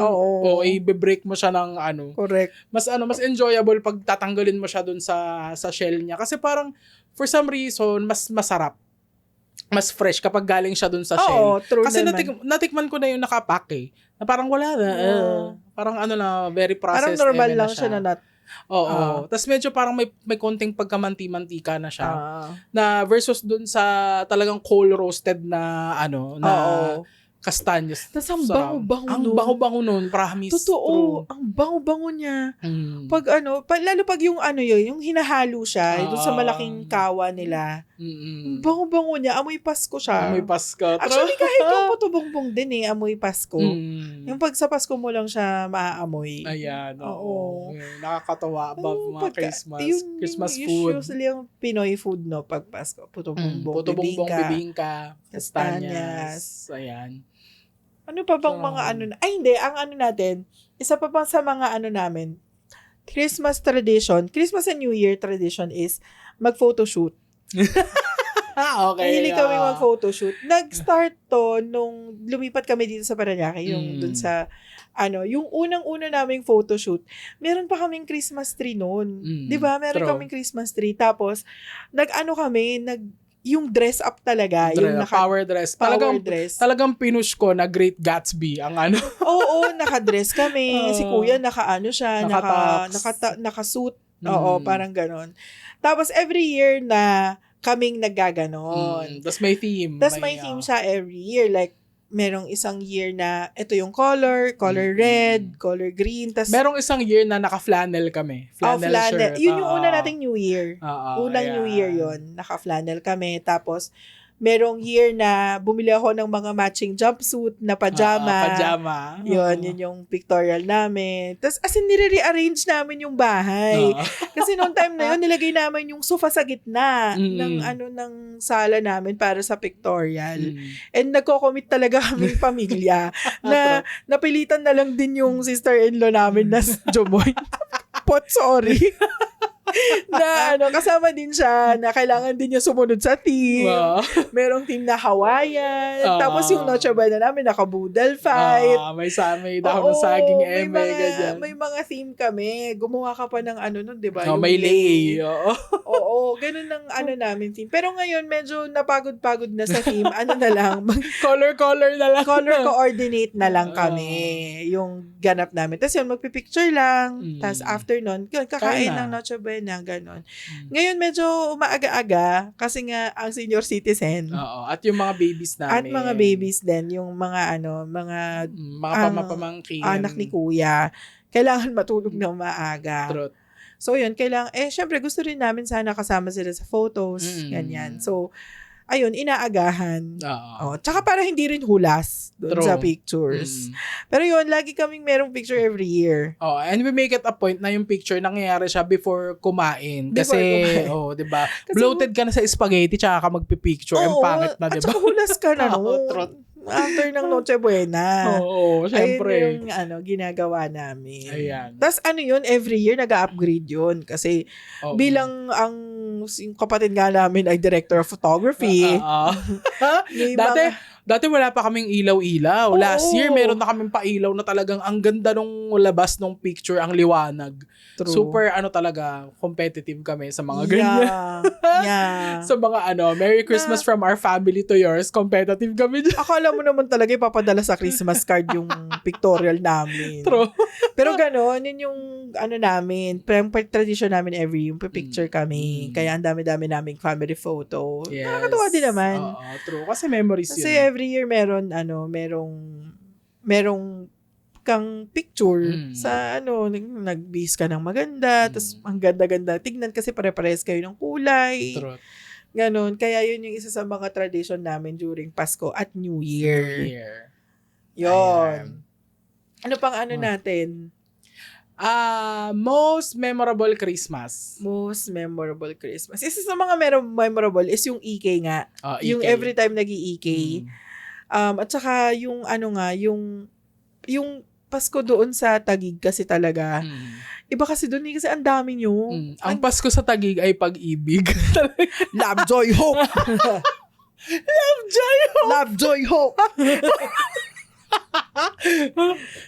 i-break mo siya ng Correct. Mas enjoyable pag tatanggalin mo siya dun sa shell niya. Kasi parang, for some reason, mas masarap. Mas fresh kapag galing siya dun sa shell. True kasi naman. natikman ko na yung nakapack na parang wala na. Parang very processed. Parang normal lang siya na nut. Oo. Tapos medyo parang may konting pagkamanti-mantika na siya. Na versus dun sa talagang cold roasted na Castañas. Tapos ang bango-bango nun. Ang bango-bango nun, promise. Totoo. Ang bango-bango niya. Pag lalo pag yung yung hinahalo siya, doon sa malaking kawa nila. Bango-bango niya. Amoy Pasko siya. Amoy Pasko. Actually, kahit yung puto-bongbong din amoy Pasko. Yung pag sa Pasko mo lang siya maaamoy. Ayan, oo. Nakakatawa about mga Christmas food. Usually yung Pinoy food, pag Pasko. Puto-bongbong, bibingka, Castañas. Ayan. Ano pa bang mga hindi, ang natin, isa pa bang sa mga namin, Christmas tradition, Christmas and New Year tradition is mag-photoshoot. Okay. Mahilig kami mag-photoshoot. Nag-start to nung lumipat kami dito sa Parañaque, yung dun sa, yung unang-una naming photoshoot, meron pa kaming Christmas tree noon. Di ba? Meron kaming Christmas tree. Tapos, yung dress up talaga. Yung power dress. Talagang pinush ko na Great Gatsby ang Oo, nakadress kami. Si kuya naka-suit. Oo, parang ganon. Tapos every year na kaming naggaganon. Tapos may theme. Tapos may theme siya every year. Like, merong isang year na ito yung color red, color green. Tas, merong isang year na naka-flannel kami. Flannel shirt. Yun yung una nating New Year. New Year yun. Naka-flannel kami. Tapos, merong year na bumili ako ng mga matching jumpsuit na pajama. Yun yung pictorial namin. Tapos, as in, nire-rearrange namin yung bahay. Kasi noong time na yun, nilagay namin yung sofa sa gitna ng sala namin para sa pictorial. And nagko-commit talaga kaming pamilya na napilitan na lang din yung sister-in-law namin na Jomoy. Sorry. na kasama din siya na kailangan din niya sumunod sa team. Merong team na Hawaiian. Tapos yung Noche Buena namin naka-boodle fight. May dahon ng saging ganyan. May mga theme kami. Gumawa ka pa ng nun, di ba? May lay. Oo, ganun ang namin theme. Pero ngayon medyo napagod-pagod na sa theme. Na lang. Color na lang. Color coordinate na lang kami. Yung ganap namin. Tapos yun, magpipicture lang. Tapos after nun, kakain ng Noche Buena. Ganon. Ngayon medyo maaga-aga kasi nga ang senior citizen. At yung mga babies namin. At mga babies din, yung mga pamangkin. Anak ni kuya. Kailangan matulog ng maaga. Truth. So yun, syempre gusto rin namin sana kasama sila sa photos, ganyan. So, ayun, inaagahan. Tsaka para hindi rin hulas doon sa pictures. Pero yun, lagi kaming merong picture every year. And we make it a point na yung picture nangyayari siya before kumain. Kasi, di ba? Bloated ka na sa spaghetti tsaka ka magpipicture. Ang pangit na, di ba? At saka hulas ka na, after ng Noche Buena. syempre. Ayun yung ginagawa namin. Ayan. Tapos yun, every year nag-upgrade yun. Kasi bilang yung kapatid nga namin ay director of photography. Dati wala pa kaming ilaw-ilaw. Oo. Last year, meron na kaming pailaw na talagang ang ganda nung labas nung picture, ang liwanag. True. Super talaga, competitive kami sa mga ganyan. Yeah. Sa mga Merry Christmas from our family to yours, competitive kami dyan. Akala mo naman talaga ipapadala sa Christmas card yung pictorial namin. True. Pero gano'n, yun yung namin, parang tradition namin every yung picture kami. Kaya ang dami-dami naming family photo. Yes. Nakakatuwa din naman. Oo, true. Kasi memories Kasi yun. every year merong kang picture sa nagbihis ka ng maganda, tapos ang ganda-ganda tignan kasi pare-parehas kayo ng kulay. True. Ganon. Kaya yun yung isa sa mga tradition namin during Pasko at New Year. Yun. Ano pang natin? Most memorable Christmas. Most memorable Christmas. Isa sa mga memorable is yung EK nga. Yung EK. every time nag-i-EK. At saka yung yung Pasko doon sa Taguig kasi talaga. Iba kasi doon kasi ang dami nyo. Ang Pasko sa Taguig ay pag-ibig. Love, joy, hope. Love, joy, hope. Love, joy, hope.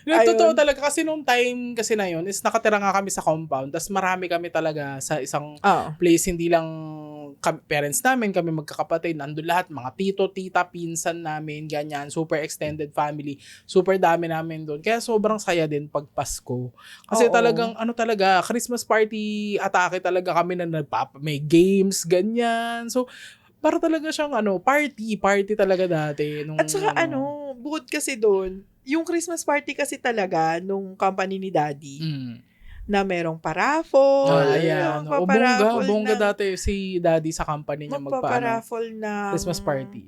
Totoo talaga kasi nung time kasi na yun is nakatira nga kami sa compound, tas marami kami talaga sa isang place, hindi lang parents namin, kami magkakapatid, nandun lahat, mga tito, tita, pinsan namin, ganyan, super extended family, super dami namin doon, kaya sobrang saya din pag Pasko kasi talagang talaga Christmas party atake talaga kami na may games, ganyan, so para talaga siyang party talaga dati. At saka bukod kasi doon, yung Christmas party kasi talaga nung company ni Daddy, na merong paraffol. Ayan. Bongga dati si Daddy sa company niya magpa-paraffol na Christmas party.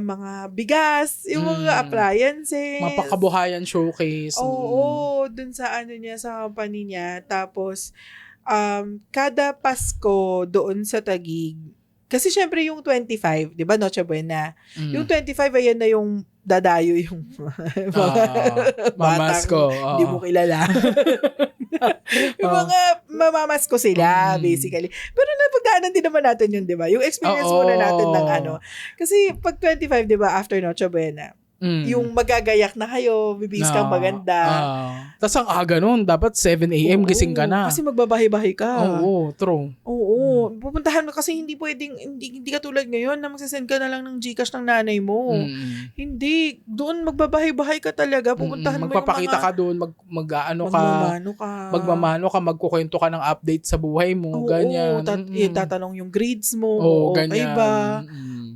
Mga bigas, yung mga appliances. Mapakabuhayan showcase. Oo, dun sa niya, sa company niya. Tapos, kada Pasko doon sa Taguig, kasi syempre yung 25, di ba, Noche Buena. Yung 25, ayan na yung dadayo yung mga mamasko. Hindi mo kilala. Yung mga mamamasko sila, basically. Pero napagdaanan din naman natin yun, di ba? Yung experience muna natin ng Kasi pag 25, di ba, after Noche Buena, yung magagayak na kayo, bibis kang maganda. Tapos ang aga nun, dapat 7 a.m. gising ka na. Kasi magbabahay-bahay ka. Oo, true. Oo. Pupuntahan mo kasi hindi pwedeng, hindi katulad ngayon na magsasend ka na lang ng Gcash ng nanay mo. Hindi. Doon magbabahay-bahay ka talaga. Pupuntahan mo magpapakita ka doon, magmamano ka, magkukwento ka ng update sa buhay mo, ganyan. Tatanong yung grades mo. Ganyan. Okay ba?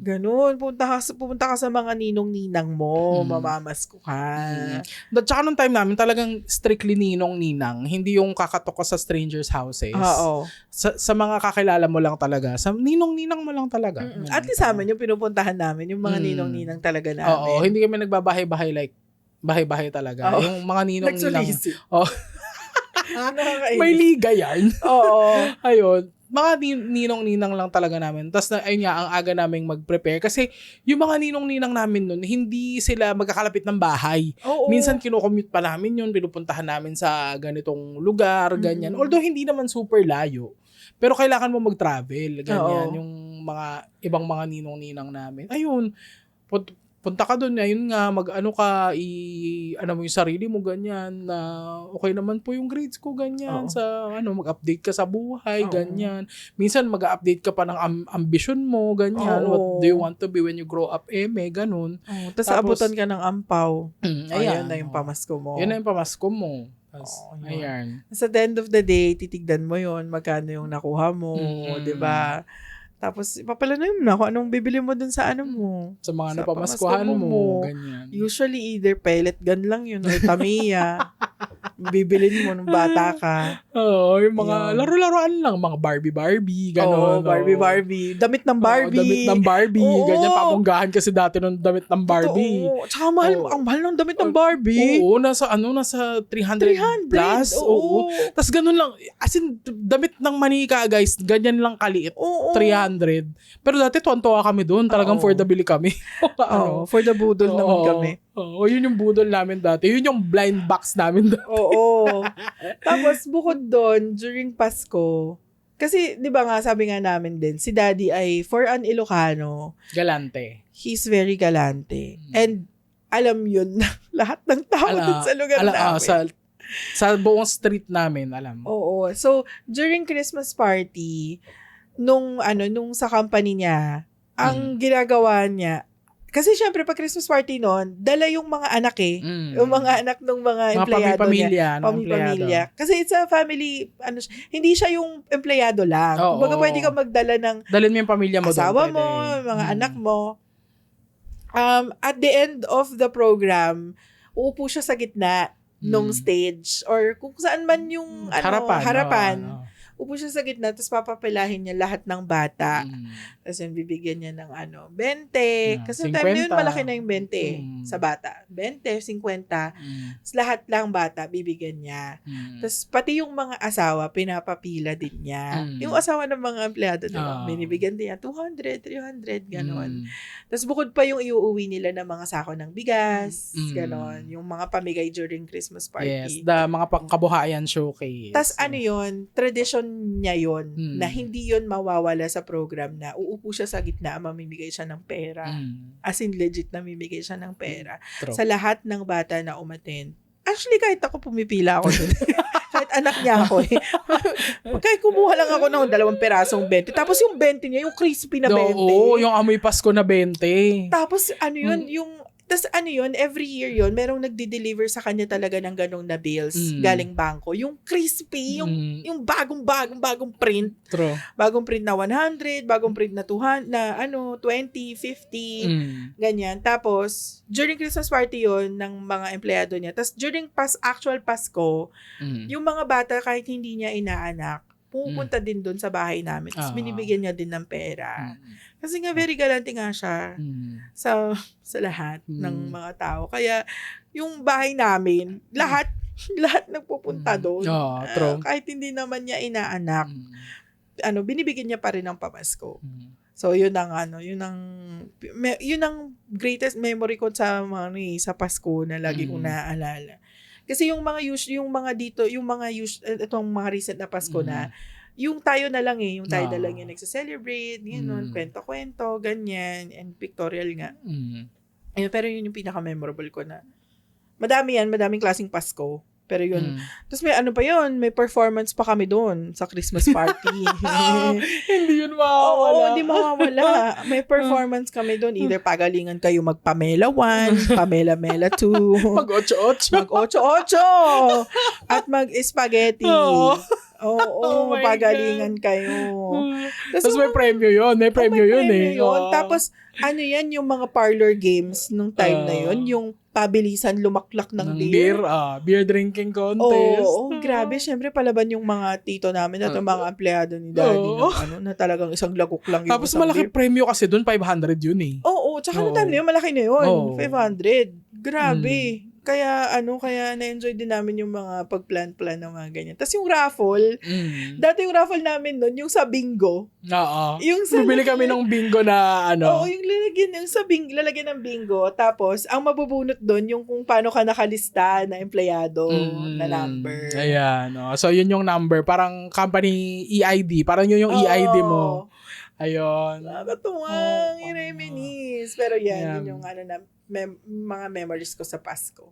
Ganun. Pupunta ka sa mga ninong-ninang mo. Mamamasko ka. Tsaka nung time namin, talagang strictly ninong-ninang. Hindi yung kakatok ka sa strangers' houses. Oo. Sa mga kakilala mo lang talaga. Sa ninong-ninang mo lang talaga. At least sa amin, yung pinupuntahan namin, yung mga ninong-ninang talaga namin. Oo. Hindi kami nagbabahay-bahay like bahay-bahay talaga. Yung mga ninong-ninang. May liga yan. Oo. Ayun. Mga ninong-ninang lang talaga namin. Tapos ayun nga, ang aga naming mag-prepare. Kasi yung mga ninong-ninang namin nun, hindi sila magkakalapit ng bahay. Minsan kinukommute pa namin yun, pinupuntahan namin sa ganitong lugar, ganyan. Although hindi naman super layo. Pero kailangan mo mag-travel, ganyan. Yung mga ibang mga ninong-ninang namin. Ayun, punta ka doon, ayun nga, mo yung sarili mo, ganyan, na okay naman po yung grades ko, ganyan, sa, mag-update ka sa buhay, ganyan. Minsan, mag-update ka pa ng ambisyon mo, ganyan, what do you want to be when you grow up, may ganun. Tapos, abutan ka ng ampaw. Ayan na yung pamasko mo. Yan na yung pamasko mo. Ayan. Sa the end of the day, titigdan mo yon magkano yung nakuha mo, di ba? Tapos, ipapalanin mo na kung anong bibili mo dun sa mo. Sa mga napamaskuhan mo. Ganyan. Usually, either pellet gun lang yun or Tamiya. Bibilin mo nung bata ka. Yung mga laro-laruan lang. Mga Barbie, gano'n. Barbie. Damit ng Barbie. Damit ng Barbie. Ganyan, pabonggahan kasi dati nung damit ng Barbie. Totoo. Tsaka ang mahal ng damit ng Barbie. Nasa 300 plus. Tapos gano'n lang. As in, damit ng manika, guys, ganyan lang kaliit. 300. Pero dati tuwan-tuwa kami doon. Talagang for the bili kami. For the budol naman kami. Yun yung budol namin dati. Yun yung blind box namin dati. Tapos bukod doon, during Pasko, Kasi, di ba nga, sabi nga namin din, si Daddy ay, for an Ilocano, galante. He's very galante. And, alam yun, lahat ng tao dun sa lugar namin. Sa buong street namin, alam. Oo. So, during Christmas party, nung sa company niya, ang ginagawa niya, kasi syempre pag Christmas party noon, dala yung mga anak yung mga anak ng mga empleyado niya. Pamilya. Kasi it's a family, hindi siya yung empleyado lang. Kumbaga pwede ka magdala ng dalhin mo yung pamilya mo asawa mo, mga anak mo. At the end of the program, uupo siya sa gitna nung stage or kung saan man yung harapan. Upo siya sa gitna, tapos papapilahin niya lahat ng bata. Tapos yun, bibigyan niya ng 20. Kasi time na yun, malaki na yung 20 sa bata. 20, 50. Tapos lahat lang bata, bibigyan niya. Tapos pati yung mga asawa, pinapapila din niya. Yung asawa ng mga empleyado, diba? Binibigyan din niya 200, 300, gano'n. Tapos bukod pa yung iuuwi nila ng mga sako ng bigas, gano'n. Yung mga pamigay during Christmas party. Yes, the mga kabuhayan showcase. Tapos yun, tradition niya yun, na hindi yun mawawala sa program na uupo siya sa gitna, mamimigay siya ng pera. As in, legit na mamimigay siya ng pera. Sa lahat ng bata na umattend. Actually, kahit ako pumipila ako dun. Kahit anak niya ako Kahit kumuha lang ako ng 2 perasong 20. Tapos yung 20 niya, yung crispy na 20. Oo, yung amoy Pasko na 20. Tapos every year yun, merong nagde-deliver sa kanya talaga ng ganong na bills galing bangko. Yung crispy, yung bagong print. True. Bagong print na 100, bagong print na 200, na 20, 50, ganyan. Tapos, during Christmas party yun ng mga empleyado niya. Tapos, during actual Pasko, yung mga bata kahit hindi niya inaanak, pupunta din doon sa bahay namin. Tapos binibigyan niya din ng pera. Kasi nga very galante nga siya sa lahat ng mga tao. Kaya yung bahay namin, lahat nagpupunta doon. True. Kahit hindi naman niya inaanak, binibigyan niya pa rin ng pamasko. So yun ang greatest memory ko sa sa Pasko na lagi kong naaalala. Kasi yung mga itong mga recent na Pasko na, yung tayo na lang yung tayo na lang yung nagse-celebrate, kwento-kwento, ganyan, and pictorial nga. Pero yun yung pinaka-memorable ko na. Madaming klaseng Pasko. Pero yun. Tapos may performance pa kami doon sa Christmas party. Hindi yun mawawala. Oo, hindi mawawala. May performance kami doon. Either pagalingan kayo mag-Pamela 1, Pamela 2. Mag-8-8. At mag-spaghetti. Oo, pagalingan kayo. Tapos may premyo yun. May premyo yun. Tapos, yung mga parlor games nung time na yun, yung pabilisan lumaklak ng beer. Beer drinking contest. Oo, grabe. Siyempre, palaban yung mga tito namin at yung mga empleyado ni Daddy na talagang isang lagok lang yung tapos malaki premyo kasi doon, 500 yun Oo, tsaka na time na yun, malaki na yun. 500. Grabe. Kaya na-enjoy din namin yung mga pag-plan ng mga ganyan. Tapos yung raffle, dati yung raffle namin nun, yung sa bingo. Bumili kami ng bingo na Oo, yung lalagyan ng bingo. Tapos, ang mabubunot doon, yung kung paano ka nakalista na empleyado na number. Ayan. So, yun yung number. Parang company EID. Parang yun yung EID mo. Ayun. Nakakatuwang i-reminisce. Pero yan, yun yung mga memories ko sa Pasko.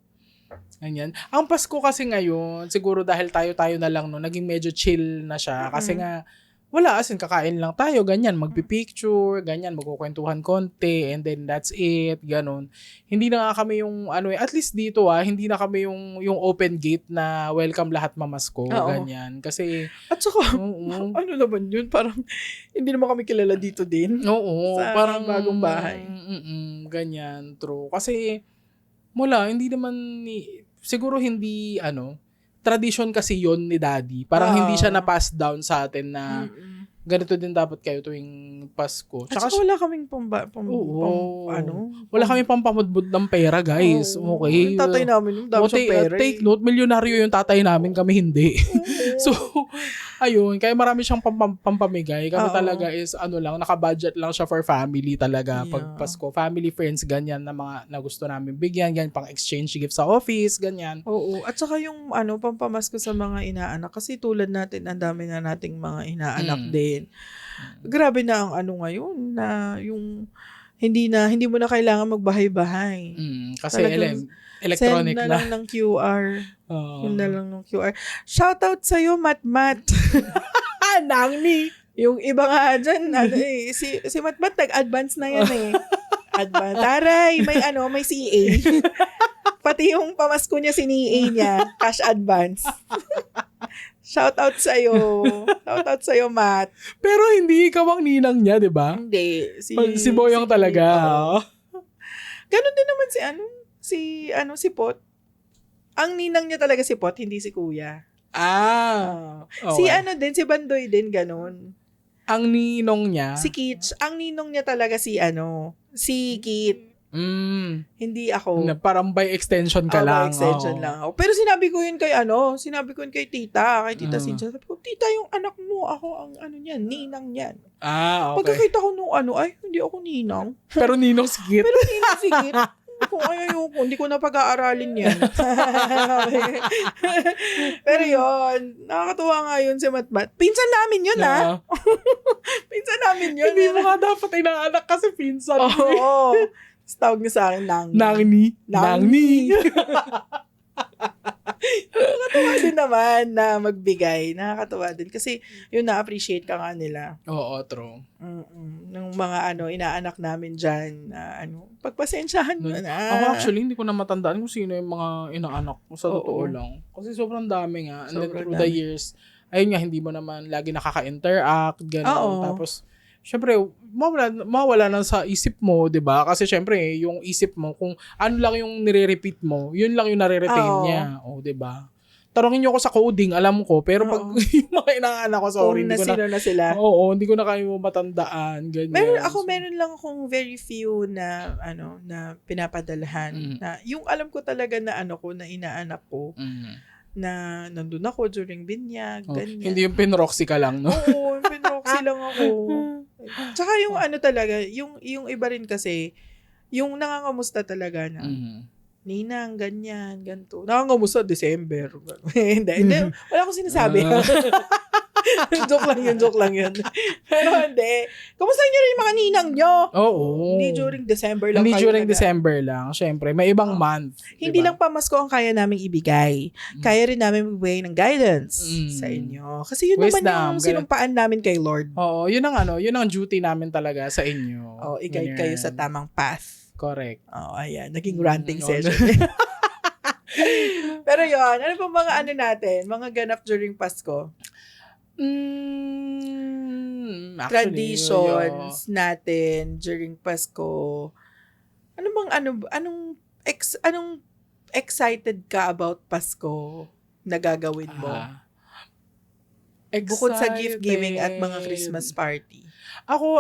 Ganyan. Ang Pasko kasi ngayon, siguro dahil tayo na lang naging medyo chill na siya. Kasi nga, wala, kakain lang tayo, ganyan, magpipicture, ganyan, magkukwentuhan konti, and then that's it, ganon. Hindi na nga kami yung, at least dito hindi na kami yung open gate na welcome lahat mamasko, ganyan. Kasi, at saka, naman yun, parang, hindi naman kami kilala dito din. Oo, sa parang bagong bahay. Ganyan, true. Kasi, hindi naman, siguro hindi, tradition kasi yon ni Daddy. Parang hindi siya na-pass down sa atin na ganito din dapat kayo tuwing Pasko. At saka wala kaming wala kaming pampamudbud ng pera, guys. Okay. Yung tatay namin, yung dami siyang pera. Take note, milyonaryo yung tatay namin, kami hindi. So, Ayun, kaya marami siyang pampamigay. Kami Oo. talaga is naka-budget lang siya for family talaga. Yeah. Pag Pasko, family, friends, ganyan na mga na gusto namin bigyan, ganyan, pang exchange gift sa office, ganyan. Oo. At saka yung pampamasko sa mga inaanak. Kasi tulad natin, ang dami na nating mga inaanak din. Grabe na ang ngayon na yung hindi mo na kailangan magbahay-bahay. Kasi send electronic na na. lang ng QR. Yun na lang ng QR. Shoutout sa'yo, Matmat. Nangni. Yung iba nga dyan, si Matmat, nag-advance na yan eh. Advance. Taray, may CA. Pati yung pamasko niya, CA niya, cash advance. Shoutout sa'yo, Matt. Pero hindi ikaw ang ninang niya, di ba? Hindi. Si Boyong talaga. Ganon din naman si Pot. Ang ninang niya talaga si Pot, hindi si Kuya. Okay. Si Bandoy din, ganon. Ang ninong niya? Si Kitch. Ang ninong niya talaga si Kit. Hindi ako. Parang by extension ka lang. By extension lang ako. Pero sinabi ko yun kay tita, Cynthia. Sabi ko, tita, yung anak mo, ako ang niyan, ninang niyan. Okay. Pagkakita ko nung hindi ako ninang. Pero ninong si Kit. Pero ninang si Kit. Kung ayoko, hindi ko na pag-aaralin yan. Pero yun, nakakatuwa nga yun si Matmat. Pinsan namin yun, Pinsan namin yun. Hindi mo nga dapat inaanak kasi pinsan. Oo. Tawag niya sa akin, Nangni. Nakakatuwa din naman na magbigay. Nakakatuwa din. Kasi yun, na-appreciate ka nga nila. Oo, true. Ng mga inaanak namin dyan na pagpasensyahan mo na. Ako actually, hindi ko na matandaan kung sino yung mga inaanak ko sa totoo lang. Kasi sobrang dami nga. And then through the years, ayun nga, hindi mo naman lagi nakaka-interact, gano'n. Tapos, syempre, mawala na sa isip mo, 'di ba? Kasi syempre, yung isip mo kung ano lang yung nire-repeat mo, yun lang yung nare-retain niya, 'di ba? Tanungin niyo ako sa coding, alam ko, pero pag yung mga inaanak ko, sorry, hindi ko na sila. Oo, hindi ko na kayo matandaan, ganyan. Meron lang akong very few na na pinapadalhan na yung alam ko talaga na na inaanak ko. Na nandun ako during binyag, ganyan. Hindi yung pinroxy ka lang, no? Oo, pinroxy lang ako. Tsaka yung talaga, yung iba rin kasi, yung nangangamusta talaga na, ninang, ganyan, ganito. Nangangamusta December. Hindi, wala akong sinasabi. joke lang yun. Pero hindi. Kamusta nyo rin yung mga ninang nyo? Oo. Hindi during December lang. Hindi during December lang. Siyempre, may ibang month. Hindi lang pamasko ang kaya naming ibigay. Kaya rin namin magbigay ng guidance sa inyo. Kasi yun Wisdom, naman yung sinumpaan namin kay Lord. Oo, yun ang duty namin talaga sa inyo. I-guide kayo sa tamang path. Correct. Ayan. Naging ranting session. Pero yun, ano pa mga natin? Mga ganap during Pasko? Traditions natin during Pasko. Anong excited ka about Pasko na gagawin mo? Bukod sa gift giving at mga Christmas party. Ako,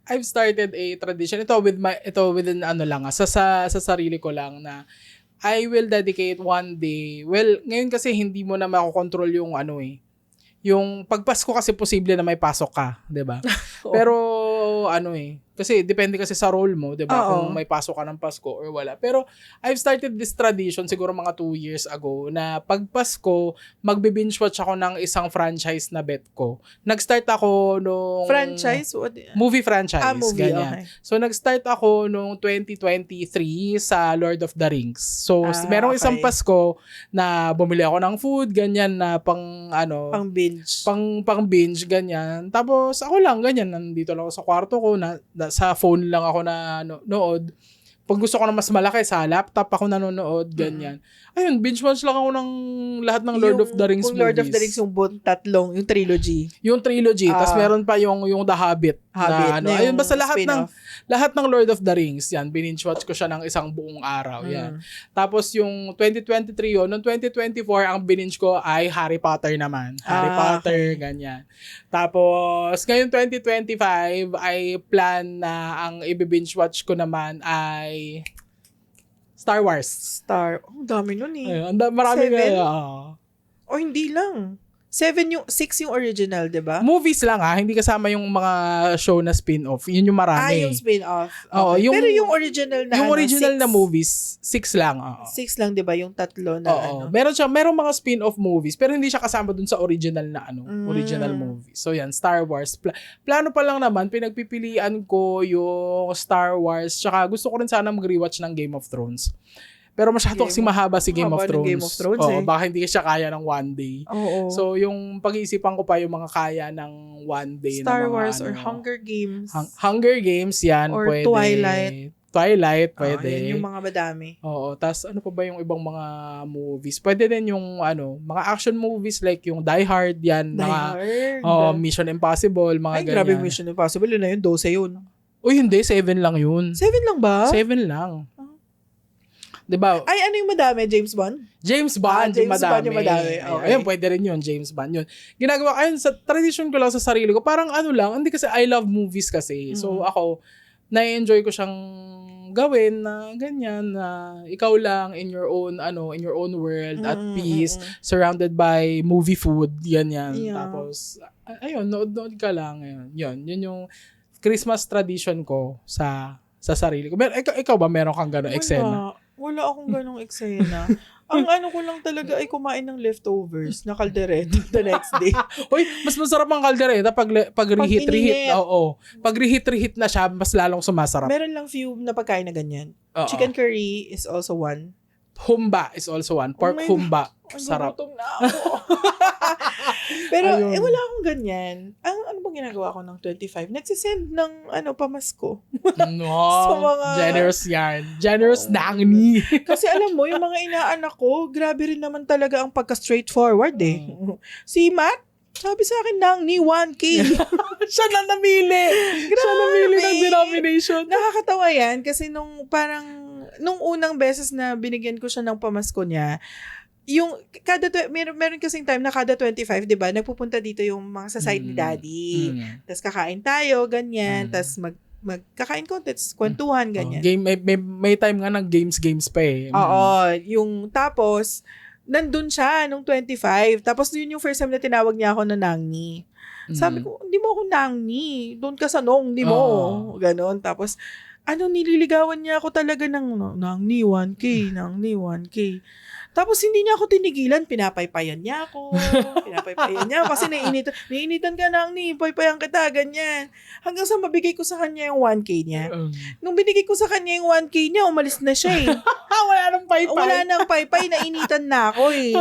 I've started a tradition. Ito within sa sarili ko lang na I will dedicate one day. Well, ngayon kasi hindi mo na makokontrol yung yung pagpasko kasi posible na may pasok ka, 'di ba? Pero kasi depende kasi sa role mo, 'di ba? Kung may pasok ka ng Pasko or wala. Pero I've started this tradition siguro mga 2 years ago na pag Pasko, magbe-binge watch ako ng isang franchise na bet ko. Nag-start ako nung franchise? Movie franchise, movie, ganyan. okay. So nag-start ako nung 2023 sa Lord of the Rings. So merong isang Pasko na bumili ako ng food, ganyan na pang binge, ganyan. Tapos ako lang, ganyan, nandito lang ako sa kwarto ko, sa phone lang ako nanonood. Pag gusto ko na mas malaki, sa laptop ako nanonood, ganyan. Ayun, binge watch lang ako ng lahat ng Lord of the Rings movies. Lord of the Rings, yung tatlong, yung trilogy. Yung trilogy, tapos meron pa yung The Hobbit. Ayun, basta lahat ng Lord of the Rings, yan, binge watch ko siya ng isang buong araw, yan. Tapos yung 2023 yun, noong 2024, ang binge ko ay Harry Potter naman. Harry Potter, ganyan. Tapos, ngayon 2025, ay plan na ang i-binge watch ko naman ay Star Wars. Ang dami nun eh. Marami 7? nga. O hindi lang. 6 yung original, di ba? Movies lang hindi kasama yung mga show na spin-off. Yun yung marami. Yung spin-off. Okay. Oo, Pero yung original na yung original 6, na movies, 6 lang. 6 lang, di ba? Yung 3 na Merong mga spin-off movies, pero hindi siya kasama dun sa original na original movie. So yan, Star Wars. Plano pa lang naman, pinagpipilian ko yung Star Wars, tsaka gusto ko rin sana mag-rewatch ng Game of Thrones. Pero masyado kasing mahaba si Game of Thrones. Game of Thrones baka hindi siya kaya ng one day. Oo. So, yung pag-iisipan ko pa yung mga kaya ng one day. Star na mga, Wars or Hunger Games. Hunger Games, yan. Or pwede. Twilight, pwede. Yan yung mga madami. Oo. Tapos, ano pa ba yung ibang mga movies? Pwede din yung, mga action movies like yung Die Hard, yan. Mission Impossible, mga ganyan. Grabe Mission Impossible. Yun na yun, 12 yun. Uy, hindi. 7 lang yun. 7 lang ba? 7 lang. Diba? Ay, ano yung madami? James Bond? James Bond, yung madami. Okay. Ayun, pwede rin yun, James Bond yun. Ginagawa, ayun, sa tradition ko lang sa sarili ko, parang hindi kasi I love movies kasi. So, ako, na-enjoy ko siyang gawin na ganyan, na ikaw lang in your own world, at peace, surrounded by movie food, yan. Yeah. Tapos, ayun, nood ka lang. Yun yung Christmas tradition ko sa sarili ko. Ikaw ba, meron kang gano'ng eksena? Wala akong ganong eksena. Ang ko lang talaga ay kumain ng leftovers na kaldereta the next day. Uy, mas masarap ang kaldereta pag reheat. Oo. Pag reheat na siya, mas lalong sumasarap. Meron lang few na pagkain na ganyan. Chicken curry is also one. Humba is also one. Pork humba. Sarap. Gutom na ako. Pero wala akong ganyan. Ano bang ginagawa ko ng 25? Nagsisend ng pamasko. No. Generous yan. Generous nangni. Kasi alam mo, yung mga inaanak ko, grabe rin naman talaga ang pagka-straightforward Si Matt, sabi sa akin nangni 1K. Siya na namili. Siya namili ng denomination. Nakakatawa yan kasi nung unang beses na binigyan ko siya ng pamasko niya, yung meron kasing time na kada 25, 'di ba? Nagpupunta dito yung mga sa side ni Daddy. Tapos kakain tayo, ganyan. Tapos magkakain ko, tapos kwentuhan, ganyan. May time nga ng games pa eh. Oo, yung tapos nandun siya nung 25. Tapos yun yung first time na tinawag niya ako na nangni. Sabi ko, hindi mo ako nangni. Doon ka sa nong, hindi mo. Ganon. Tapos nililigawan niya ako talaga ng nangni 1K, nangni 1K. Tapos hindi niya ako tinigilan, pinapaypayan niya ako. Kasi naiinitan ka nangni, paypayan kita, ganyan. Hanggang sa mabigay ko sa kanya yung 1K niya. Nung binigay ko sa kanya yung 1K niya, umalis na siya eh. Wala nang paypay, nainitan na ako eh.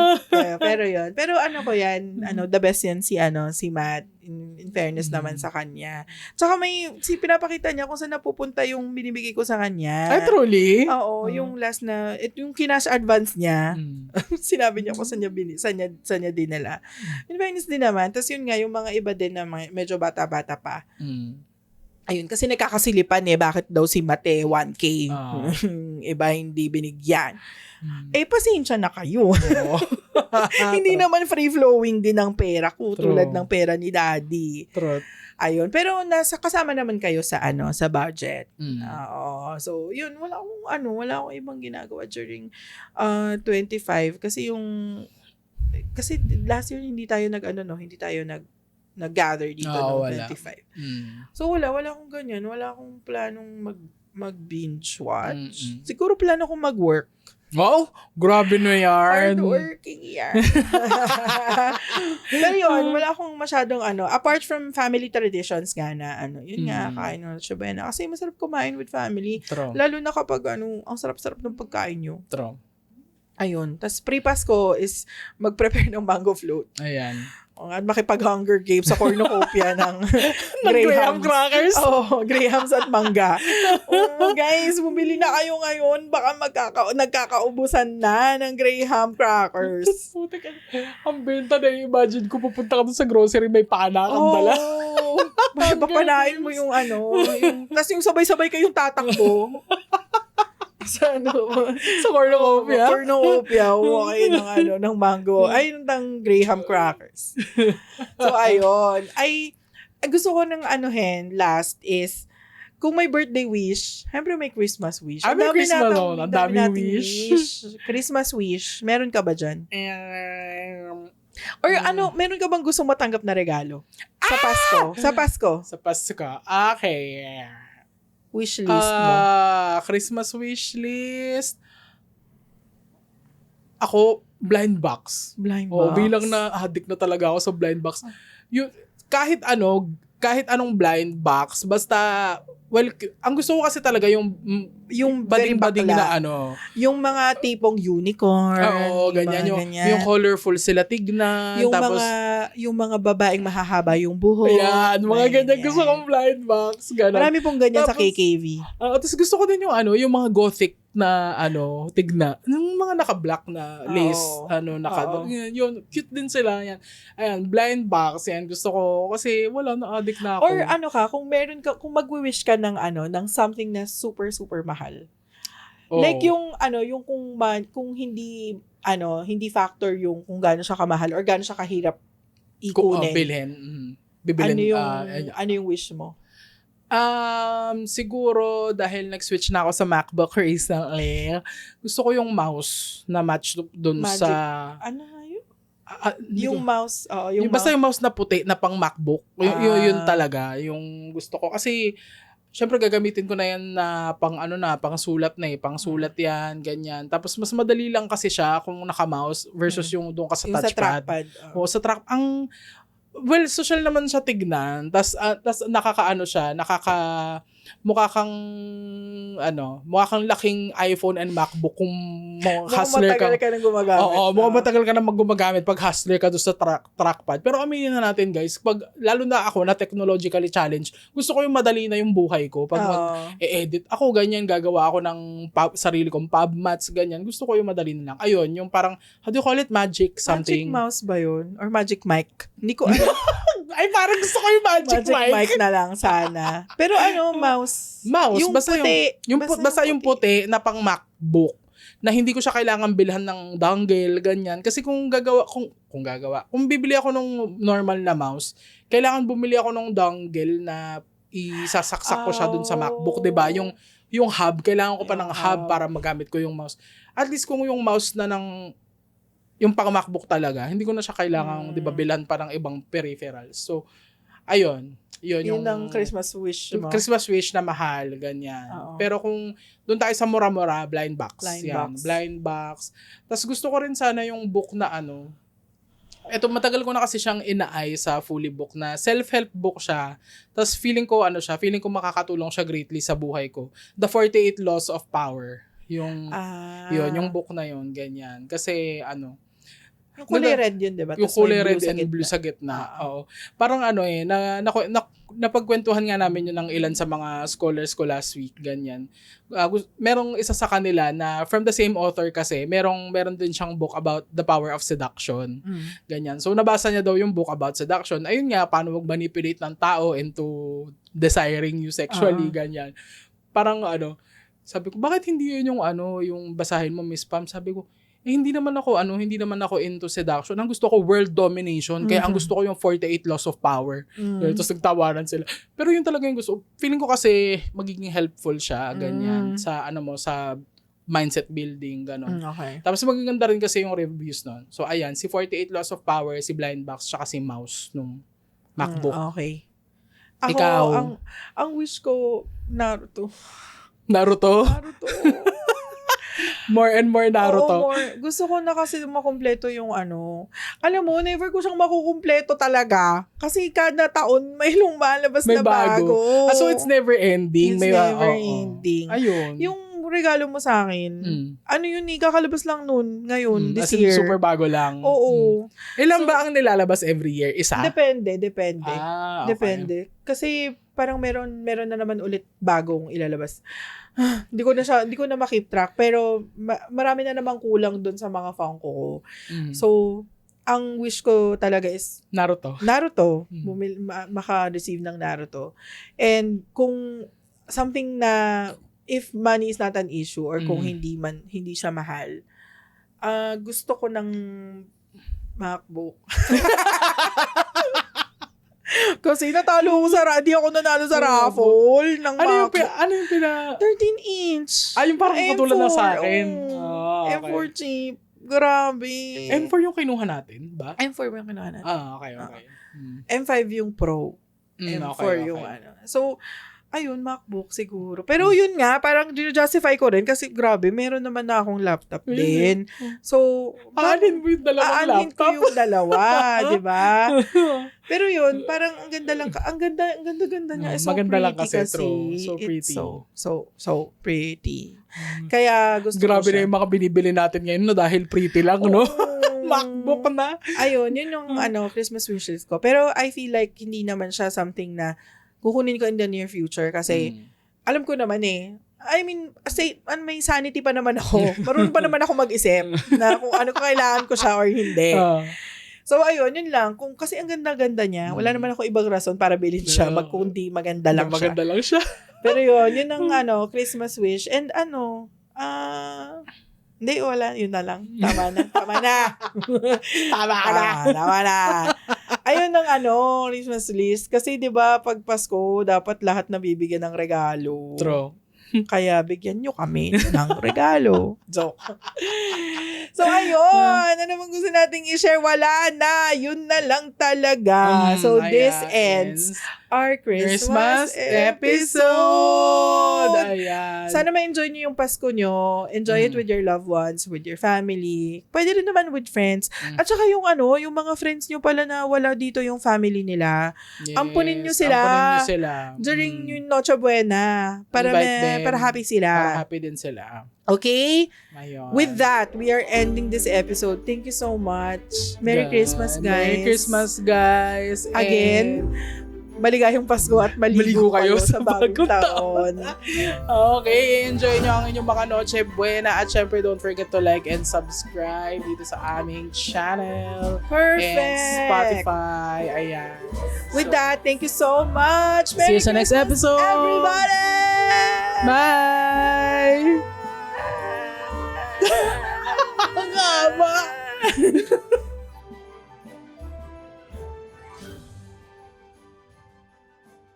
Pero yun. Pero the best yan si Matt. In fairness naman sa kanya. Tsaka pinapakita niya kung saan napupunta yung binibigay ko sa kanya. Ay, truly? Oo, yung last na, yung kinash advance niya, sinabi niya kung saan niya dinala. In fairness din naman. Tapos yun nga, yung mga iba din na medyo bata-bata pa. Ayun, kasi nagkakasilipan bakit daw si Mate 1K? Iba hindi binigyan. Pasensya na kayo. Hindi naman free-flowing din ang pera ko tulad ng pera ni Daddy. True. Ayun, pero kasama naman kayo sa budget. So, yun, wala akong ibang ginagawa during 25 kasi last year hindi tayo nag-gather dito ng 25. So, wala akong ganyan. Wala akong planong mag-binge watch. Siguro plano kong mag-work. Wow, grabe na yan. Hardworking yan. Pero yun, wala akong masyadong apart from family traditions nga na yun nga, kain ng Shobena. Kasi masarap kumain with family. True. Lalo na kapag ang sarap-sarap ng pagkain nyo. True. Ayun. Tapos pre-Pasko is mag-prepare ng mango float. Ayan. At makipag-Hunger Games sa cornucopia ng Graham crackers. Grahams at mangga. Guys, bumili na kayo ngayon. Baka nagkakaubusan na ng Graham crackers. Ang benta na imagine ko, pupunta ka doon sa grocery, may pana kang dala. Papanain mo yung tapos yung sabay-sabay kayong tatakbo. sa cornucopia. Okay, ng mango. Ay, ng Graham crackers. So, ayun. Gusto ko ng last is, kung may birthday wish, syempre may Christmas wish. May Christmas ang dami wish. Christmas wish. Meron ka ba dyan? Or meron ka bang gusto matanggap na regalo? Sa Pasko? Sa Pasko? Sa Pasko. Okay. Wishlist mo. Christmas wishlist. Ako, blind box. Blind box. Bilang na addict na talaga ako sa blind box. Kahit anong blind box, basta, ang gusto ko kasi talaga yung bading-bading na yung mga tipong unicorn. Oo, ganyan. Yung colorful sila tignan. Yung mga babaeng mahahaba yung buhok. Ayan, mga ganyan. Gusto kong blind box. Ganun. Marami pong ganyan sa KKV. Tapos gusto ko din yung mga gothic na tigna. Yung mga naka-black na lace. Yun, cute din sila. Yan. Ayan, blind box. Yan, gusto ko. Kasi wala, na-addict na ako. Or kung magwi-wish ka ng something na super, super mahal. Like yung kung hindi factor yung kung gaano siya kamahal or gaano siya kahirap ikunin. Bilhin. Bibilin. Ano yung wish mo? Siguro dahil nag-switch na ako sa MacBook recently, gusto ko yung mouse na match doon sa... Ano yun? Yung mouse. Basta yung mouse na puti na pang MacBook. Yun talaga. Yung gusto ko. Kasi, syempre gagamitin ko na yan na pang sulat na pang sulat yan, ganyan. Tapos mas madali lang kasi siya kung naka-mouse versus yung doon ka sa touchpad. Sa trackpad. Social naman siya tignan. Tas mukha kang laking iPhone and MacBook kung hustler ka. Matagal ka nang gumagamit. Mukhang matagal ka nang gumagamit pag hustler ka doon sa trackpad. Pero aminin na natin guys, lalo na ako na technologically challenged, gusto ko yung madali na yung buhay ko. Pag mag-edit ako, ganyan, gagawa ako ng sarili kong PubMats, ganyan. Gusto ko yung madali na lang. Ayun, yung parang, how do you call it? Magic something. Magic mouse ba yun? Or magic mic? Hindi ko Ay, parang gusto ko yung magic mic na lang sana. Pero mouse. Yung puti. Basta yung puti na pang MacBook na hindi ko siya kailangan bilhan ng dongle, ganyan. Kasi kung bibili ako ng normal na mouse, kailangan bumili ako ng dongle na isasaksak ko siya dun sa MacBook, 'di ba? Yung hub, kailangan ko pa ng hub para magamit ko yung mouse. At least kung yung mouse na yung pang MacBook talaga, hindi ko na siya kailangan, 'di ba, bilhan pa ng ibang peripherals. So, ayun. Yun ang Christmas wish mo. Christmas wish na mahal, ganyan. Pero kung doon tayo sa mura-mura, blind box. Blind box. Tapos gusto ko rin sana yung book na eto, matagal ko na kasi siyang ina-eye sa fully book na self-help book siya. Tapos feeling ko makakatulong siya greatly sa buhay ko. The 48 Laws of Power. Yung book na yun, ganyan. Kasi yung kulay red yun, diba? Yung kulay red and blue sa gitna. Oo. Parang napagkwentuhan nga namin yun ng ilan sa mga scholars ko last week, ganyan. Merong isa sa kanila na from the same author kasi, meron din siyang book about the power of seduction. Ganyan. So, nabasa niya daw yung book about seduction. Ayun nga, paano mag-manipulate ng tao into desiring you sexually, ganyan. Parang sabi ko, bakit hindi yun yung basahin mo, Miss Pam? Sabi ko, hindi naman ako into seduction. Ang gusto ko world domination. Kaya ang gusto ko yung 48 Laws of Power. Tapos nagtawanan sila. Pero yun talaga yung gusto. Feeling ko kasi magiging helpful siya, ganyan, sa sa mindset building, gano'n. Okay. Tapos magaganda rin kasi yung reviews nun. So ayan, si 48 Laws of Power, si Blind Box, tsaka si Mouse nung MacBook. Okay. Ikaw? Ang wish ko, Naruto. More and more Naruto. Gusto ko na kasi makumpleto yung Alam mo, never ko siyang makukumpleto talaga. Kasi kada taon may lumalabas na bago. So it's never ending. It's never ending. Ayun. Yung regalo mo sa akin, kakalabas lang nun ngayon, this year. Super bago lang. Oo. Ilan ba ang nilalabas every year? Isa? Depende. Okay. Depende. Kasi parang meron na naman ulit bagong ilalabas. Hindi ko na ma-keep track, pero marami na namang kulang doon sa mga Funko ko. So, ang wish ko talaga is Naruto. Maka-receive ng Naruto. And kung something na if money is not an issue or kung hindi siya mahal, gusto ko ng MacBook. Kasi natalo ko di ako nanalo sa raffle ng MacBook. Ano yung 13-inch. Yung parang katulad na sa akin. M4 chip. Grabe. M4 yung kinuha natin, ba? M4 yung kinuha natin. Okay. M5 yung Pro. M4 okay. yung ano. So, ayun, MacBook siguro. Pero yun nga, parang justify ko rin kasi grabe, meron naman na akong laptop din. So, aanin mo yung dalawang laptop? Aanin ko yung dalawa, di ba? Pero yun, parang ang ganda niya. So maganda lang kasi, kasi true. So pretty. It's so pretty. Kaya gusto grabe ko siya. na yung mga binibili natin ngayon no, dahil pretty lang, no? MacBook na. Ayun, yun yung Christmas wishes ko. Pero I feel like hindi naman siya something na kukunin ko in the near future kasi alam ko naman I mean, may sanity pa naman ako. Marunong pa naman ako mag-isip na kung ano kailangan ko siya or hindi. So, ayun, yun lang. Kasi ang ganda-ganda niya, wala naman ako ibang rason para bilhin siya. Kundi maganda lang siya. Maganda lang siya. Pero yun ang Christmas wish. And hindi, wala. Yun na lang. Tama na. Tama na. Ayun ang Christmas list. Kasi 'di ba pag Pasko, dapat lahat nabibigyan ng regalo. True. Kaya bigyan nyo kami ng regalo. Joke. So ayun, ano naman gusto nating i-share? Wala na. Yun na lang talaga. So this ends our Christmas episode. Ayan. Sana ma-enjoy nyo yung Pasko nyo. Enjoy it with your loved ones, with your family. Pwede rin naman with friends. At saka yung mga friends nyo pala na wala dito yung family nila. Yes, ampunin nyo sila. During yung Noche Buena. Para happy sila. Para happy din sila. Okay? Ayun. With that, we are ending this episode. Thank you so much. Merry Christmas, guys. Merry Christmas, guys. Again, maligayang Pasko at maligo kayo sa bagong taon. Okay, enjoy nyo ang inyong mga Noche Buena at syempre don't forget to like and subscribe dito sa aming channel. Perfect! And Spotify. Ayan. With that, thank you so much. See you sa next episode. Everybody! Bye! Ang haba!